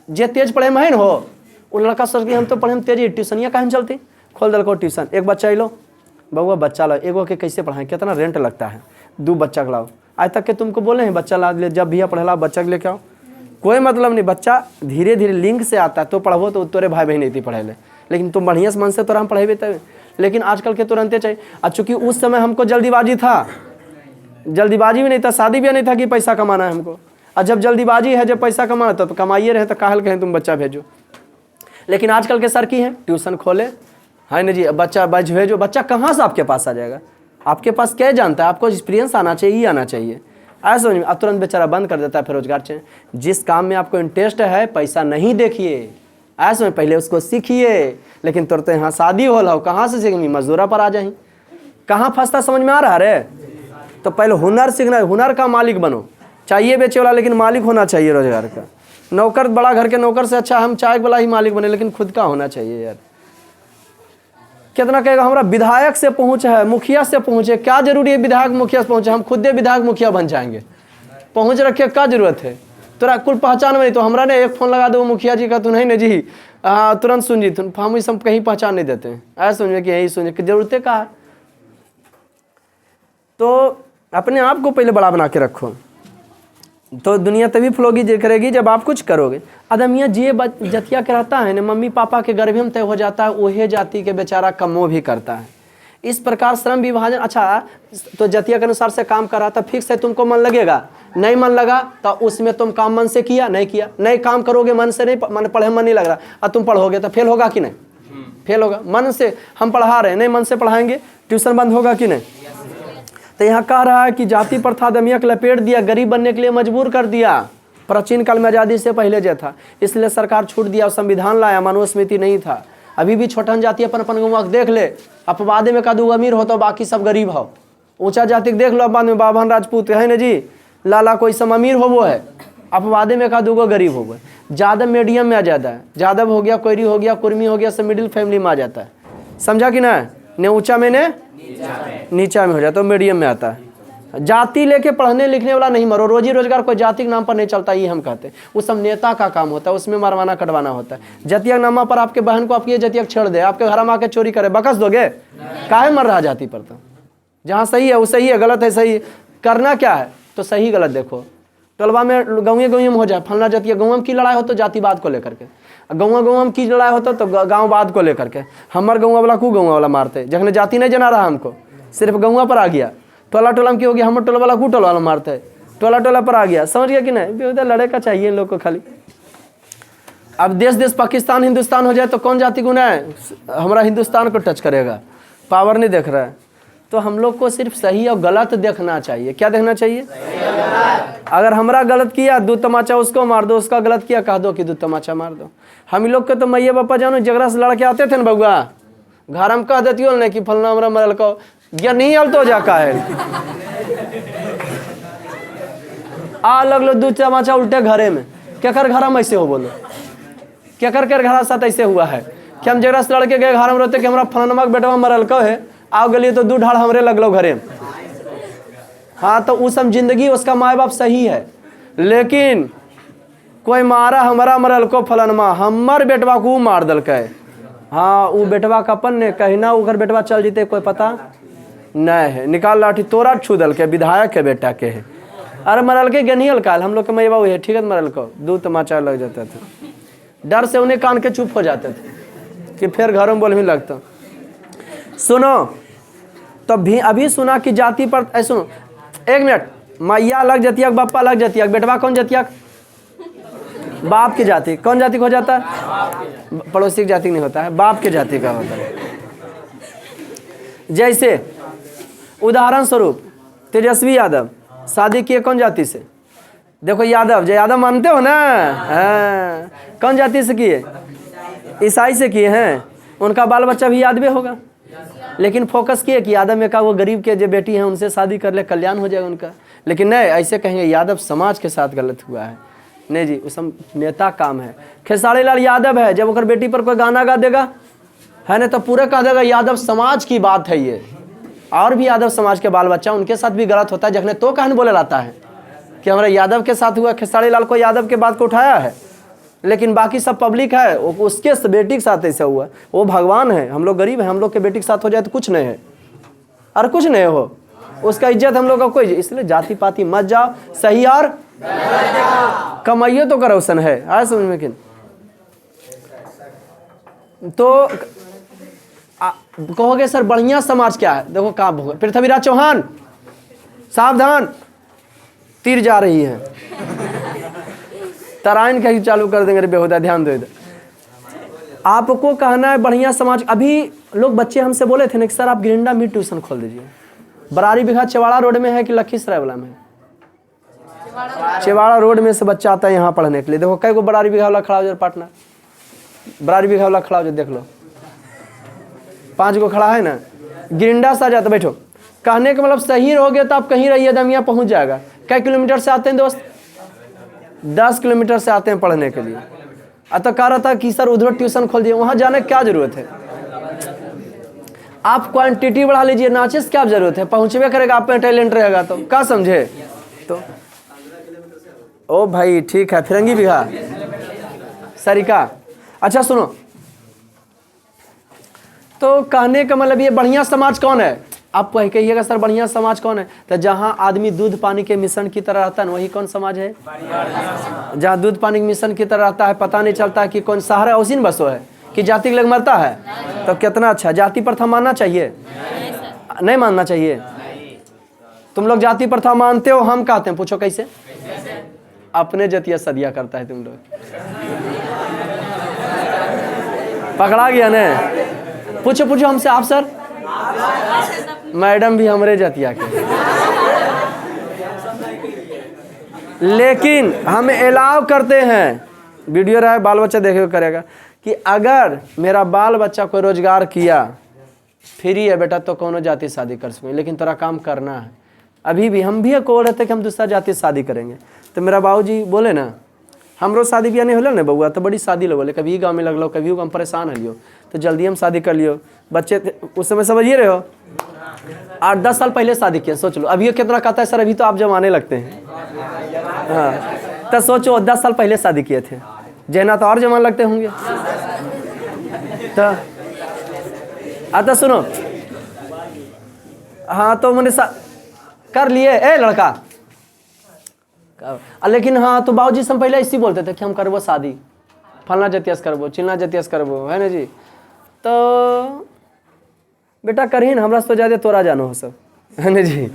A: जे तेज पढ़े में है न हो, वो लड़का सोच के हम तो पढ़े में तेज, ट्यूशनिया कहीं चलती, खोल दल को ट्यूशन। एक बच्चा अलो बउआ बच्चा लो, एगो के कैसे पढ़ाएं, कितना रेंट लगता है, 2 बच्चा के लाओ। आज तक के तुमको बोले हैं बच्चा ला ले, जब भैया पढ़ला बच्चा के लेके आओ, कोई मतलब नहीं। बच्चा धीरे धीरे लिंक से आता है, तो पढ़बो तो तोरे भाई बहन नहीं पढ़े ले, लेकिन तुम बढ़िया से मन से तो हम पढ़ेबे तब। लेकिन आजकल के तुरंते चाहिए। और चूँकि उस समय हमको जल्दीबाजी था, जल्दीबाजी भी नहीं था, शादी भी नहीं था कि पैसा कमाना है हमको। और जब जल्दीबाजी है, जब पैसा कमाना तो कमाइए रहे, तो काहल कहें तुम बच्चा भेजो। लेकिन आजकल के सर की है, ट्यूशन खोले है ना जी, बच्चा भेजो। बच्चा कहाँ से आपके पास आ जाएगा, आपके पास क्या जानता है, आपको एक्सपीरियंस आना चाहिए, ही आना चाहिए। ऐसा समझ में, अब तुरंत बेचारा बंद कर देता है फिर रोजगार चाहिए। जिस काम में आपको इंटरेस्ट है, पैसा नहीं देखिए, ऐसे में पहले उसको सीखिए। लेकिन तुरंत यहाँ शादी हो लो, कहाँ से सीखेंगे, मजदूरा पर आ जाएंगे, कहाँ फंसता समझ में आ रहा है। तो पहले हुनर सीखना, हुनर का मालिक बनो, चाहिए बेचे वाला, लेकिन मालिक होना चाहिए रोजगार का। नौकर, बड़ा घर के नौकर से अच्छा हम चाय वाला ही मालिक बने, लेकिन खुद का होना चाहिए यार। कितना कहेगा हमारा विधायक से पहुँच है, मुखिया से पहुँचे, क्या जरूरी है विधायक मुखिया से पहुँचे, हम खुद विधायक मुखिया बन जाएंगे, पहुँच रखे क्या जरूरत है। तोरा कुल पहचान में नहीं, तो हमरा ने एक फ़ोन लगा दो मुखिया जी का, तू नहीं जी तुरंत सुन जी, हम इस सब कहीं पहचान नहीं देते हैं। ऐसा समझे कि यही सुने कि जरूरत है का। तो अपने आप को पहले बड़ा बना के रखो, तो दुनिया तभी फ्लोगी करेगी जब आप कुछ करोगे। आदमिया जे जतिया के रहता है ना, मम्मी पापा के गर्भ में तय हो जाता है, वही जाति के बेचारा कमो भी करता है। इस प्रकार श्रम विभाजन, अच्छा तो जतिया के अनुसार से काम कर रहा था, फिक्स है, तुमको मन लगेगा, नहीं मन लगा तो उसमें तुम काम मन से किया, नहीं किया, नहीं काम करोगे मन से, नहीं मन पढ़े मन नहीं लग रहा, और तुम पढ़ोगे तो फेल होगा कि नहीं, फेल होगा। मन से हम पढ़ा रहे हैं, नहीं मन से पढ़ाएंगे, ट्यूशन बंद होगा कि नहीं। तो यहाँ कह रहा है कि जाति प्रथा आदमिया को लपेट दिया, गरीब बनने के लिए मजबूर कर दिया। प्राचीन काल में आज़ादी से पहले जो था, इसलिए सरकार छूट दिया, संविधान लाया, मनुस्मृति नहीं था। अभी भी छोटन जाति अपन गंवा देख ले, अपवादे में का दू अमीर हो तो बाकी सब गरीब हो। ऊंचा जाति देख लो, बाद में बाभन राजपूत है ना जी, लाला कोई सब अमीर हो वो है, अपवादे में का दूगो गरीब हो गए। यादव मीडियम में आ जाता है, यादव हो गया, कोयरी हो गया, कुर्मी हो गया, सब मिडिल फैमिली में आ जाता है। समझा कि ना, ने ऊंचा में ने नीचा में हो जाता है, मीडियम में आता है। जाति लेके पढ़ने लिखने वाला नहीं मरो, रोजी रोजगार कोई जाति के नाम पर नहीं चलता, ये हम कहते हैं। वो सब नेता का काम होता है, उसमें मरवाना कटवाना होता है। जतिया के नामा पर आपके बहन को आपकी जतिया छेड़ दे, आपके घर में आके चोरी करे, बकस दोगे? काहे मर रहा जाति पर? तो जहाँ सही है वो सही है, गलत है सही, करना क्या है तो सही गलत देखो। टोलवा में गाँव में हो जाए, फलना जतिया गाँव में की लड़ाई हो तो जातिवाद को लेकर के, गाँव में की लड़ाई होता तो गाँववाद को लेकर के। हमार गाँव वाला को गाँव वाला मारते, जखने जाति नहीं जना रहा हमको, सिर्फ गाँव पर आ गया, टोला टोला में की हो गया, हमारे टोला वाला को टोला वाला मारते है, टोला टोला पर आ गया। समझ गया कि नहीं? बेहुदा लड़े का चाहिए इन लोग को खाली। अब देश देश पाकिस्तान हिंदुस्तान हो जाए तो कौन जाति गुना है? हमारा हिंदुस्तान को टच करेगा, पावर नहीं देख रहा है। तो हम लोग को सिर्फ सही और गलत देखना चाहिए। क्या देखना चाहिए? अगर हमारा गलत किया दो तमाचा उसको मार दो, उसका गलत किया कह दो कि दो तमाचा मार दो। हम लोग के तो मैया बापा जानो जगरा से लड़के आते थे ना बउआ, घर हम कह देती हो ना कि फलना हमारा मरल को या नहीं आल तो जाका है आ लगलो दो तमाचा उल्टे घरे में। क्या कर घर में ऐसे हो? बोलो क्या कर घर साथ ऐसे हुआ है कि हम जगरा से लड़के गए घर में रहते कि हमारा फलानमा के बेटा मरल को है, आओ गलिए तो दू ढाल हमरे लगलो घरे में। हाँ तो उस हम जिंदगी उसका माँ बाप सही है, लेकिन कोई मारा हमारा मरल को फलनमा, हमार बेटवा को मार दल के। हाँ वो बेटवा का अपन ने कहना उधर बेटवा चल जीते कोई पता नहीं है, निकाल लाठी तोरा छू दल के, विधायक के बेटा के है। अरे मरल के गनियल काल हम लोग के मैया बाबू है ठीक है, मरल को दो तमाचा लग जाता था, डर से उन्हें कान के चुप हो जाते थे कि फिर घरों में बोल भी लगता। सुनो तो भी अभी सुना कि जाति पर ऐसे सुनो, एक मिनट, मैया अलग जतिया, बापा अलग जतिया, बेटवा कौन जतिया? बाप की जाति। कौन जाति को हो जाता है? पड़ोसी की जाति नहीं होता है, बाप के जाति का होता है। जैसे उदाहरण स्वरूप तेजस्वी यादव शादी किए कौन जाति से? देखो यादव, जो यादव मानते हो ना, हाँ कौन जाति से किए? ईसाई से किए हैं। उनका बाल बच्चा भी यादव होगा, लेकिन फोकस किए कि यादव में का वो गरीब के जो बेटी हैं उनसे शादी कर ले, कल्याण हो जाएगा उनका। लेकिन नहीं, ऐसे कहेंगे यादव समाज के साथ गलत हुआ है। नहीं जी, उस नेता काम है। खेसारी लाल यादव है, जब उनकर बेटी पर कोई गाना गा देगा है ना तो पूरा कह देगा यादव समाज की बात है ये। और भी यादव समाज के बाल बच्चा उनके साथ भी गलत होता है, जखने तो कहने बोले लाता है कि हमारा यादव के साथ हुआ। खेसारी लाल को यादव के बात को उठाया है, लेकिन बाकी सब पब्लिक है, उसके बेटी के साथ ऐसा हुआ। वो भगवान है, हम लोग गरीब हैं, हम लोग के बेटी के साथ हो जाए तो कुछ नहीं है, और कुछ नहीं हो, उसका इज्जत हम लोग का कोई। इसलिए जाति पाति मत जाओ, सही और कमाइए तो करौसन है। आए समझ में? किन तो कहोगे सर बढ़िया समाज क्या है? देखो कहाँ होगा, पृथ्वीराज चौहान सावधान, तीर जा रही है, तराइन कहीं चालू कर देंगे। बेहुदा ध्यान दो इधर। आपको कहना है बढ़िया समाज। अभी लोग बच्चे हमसे बोले थे ना कि सर आप गिरिंडा में ट्यूशन खोल दीजिए। बरारी बिघा चेवाड़ा रोड में है कि लखीसराय वाला में? चेवाड़ा रोड में से बच्चा आता है यहाँ पढ़ने के लिए। देखो कई को बरारी बिघा वाला खड़ा हो जाए, पार्टनर बरारी बिघा वाला खड़ा हो जाए, देख लो 5 को खड़ा है ना। गिरिंडा से आ जाता, बैठो। कहने का मतलब सही रहोगे तो आप कहीं रहिए, दमिया पहुंच जाएगा। कई किलोमीटर से आते हैं दोस्त? 10 किलोमीटर से आते हैं पढ़ने के लिए। तो कह रहा था कि सर उधर ट्यूशन खोल दिए, वहाँ जाने की क्या जरूरत है? आप क्वांटिटी बढ़ा लीजिए, नाचे से क्या जरूरत है? पहुँचवे करेगा, आप में टैलेंट रहेगा तो क्या समझे? तो ओ भाई ठीक है, फिरंगी बिघा सरिका। अच्छा सुनो, तो कहने का मतलब ये बढ़िया समाज कौन है? आप कहिएगा सर बढ़िया समाज कौन है? तो जहाँ आदमी दूध पानी के मिश्रण की तरह रहता है ना, वही कौन समाज है? जहाँ दूध पानी के मिश्रण की तरह रहता है, पता नहीं चलता है कि कौन सहारा उसीन बसो है कि जाति के लग मरता है। तो कितना अच्छा। जाति प्रथा मानना चाहिए? नहीं मानना चाहिए। तुम लोग जाति प्रथा मानते हो, हम कहते हैं पूछो कैसे? अपने जतिया सदिया करता है तुम लोग। पकड़ा गया ने? पूछो पूछो हमसे। आप सर? मैडम भी हमरे जतिया के, लेकिन हम एलाव करते हैं, वीडियो रहा है बाल बच्चा देखे करेगा, कि अगर मेरा बाल बच्चा कोई रोजगार किया फ्री है बेटा तो कौनो जाति शादी कर सकें, लेकिन तेरा काम करना है। अभी भी हम भी को रहते कि हम दूसरा जाति शादी करेंगे। तो मेरा बाबूजी बोले ना, हमरो शादी ब्याह नहीं होलो ना बउआ, तो बड़ी शादी लोग कभी गाँव में लगलो, कभी गाँव परेशान हलियो, तो जल्दी हम शादी कर लियो। बच्चे उस समय समझिए रहे हो 8-10 साल पहले शादी किया, सोच लो। अभी ये कितना कहता है सर अभी तो आप जमाने लगते हैं। हाँ तो सोचो 10 साल पहले शादी किए थे, जहना तो और जमान लगते होंगे। तो आता सुनो, हाँ तो मैंने कर लिए ए लड़का, लेकिन हाँ तो बाबूजी से हम पहले इसी बोलते थे कि हम करबो शादी, फलना जतियस करबो, चिलना जतियस करबो, है ना जी। तो बेटा करही ना, हमरा से तो ज़्यादा तोरा जानो हो सब, है ना जी।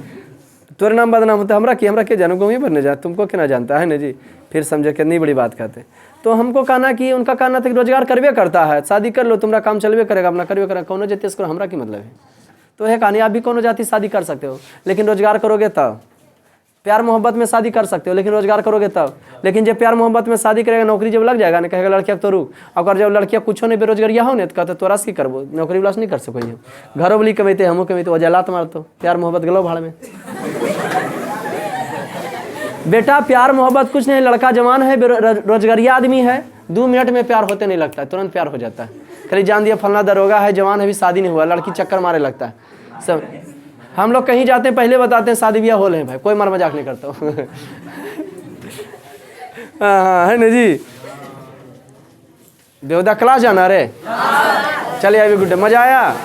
A: तोरे नाम बदनाम होता, हमरा के जानो, गाँव पर नहीं जा, तुमको क्या ना जानता है ना जी। फिर समझे कितनी बड़ी बात कहते। तो हमको कहना कि उनका कहना था कि रोजगार करवे करता है, शादी कर लो, तुम्हारा काम चलवे करेगा, अपना करवे करेगा, कौनो जतियस करो, हमरा की मतलब है। तो यह कहानी, आप भी कोनो जाति शादी कर सकते हो, लेकिन रोजगार करोगे तब। प्यार मोहब्बत में शादी कर सकते हो, लेकिन रोजगार करोगे तब। लेकिन जब प्यार मोहब्बत में शादी करेगा, नौकरी जब लग जाएगा ना, कहेगा लड़किया तो रुक, अगर जब लड़किया कुछ नहीं बेरोजगारिया हो ना, तो कहते तोरा से करबो, नौकरी वाला नहीं कर सको, घरों वाली कमेते हमो कमेते, वजह लात मारतो, प्यार मोहब्बत गलो भाड़ में। बेटा प्यार मोहब्बत कुछ नहीं, लड़का जवान है, रोजगारिया आदमी है, 2 मिनट में प्यार होते नहीं लगता है, तुरंत प्यार हो जाता है। खाली जान दिया फलना दरोगा है, जवान है, भी शादी नहीं हुआ, लड़की चक्कर मारे लगता है सब। हम लोग कहीं जाते हैं पहले बताते हैं शादी ब्याह हो रहे हैं भाई, कोई मार मजाक नहीं करता हूँ। हाँ है ना जी। देवदा क्लास जाना रे, चलिए अभी गुड्डे, मजा आया।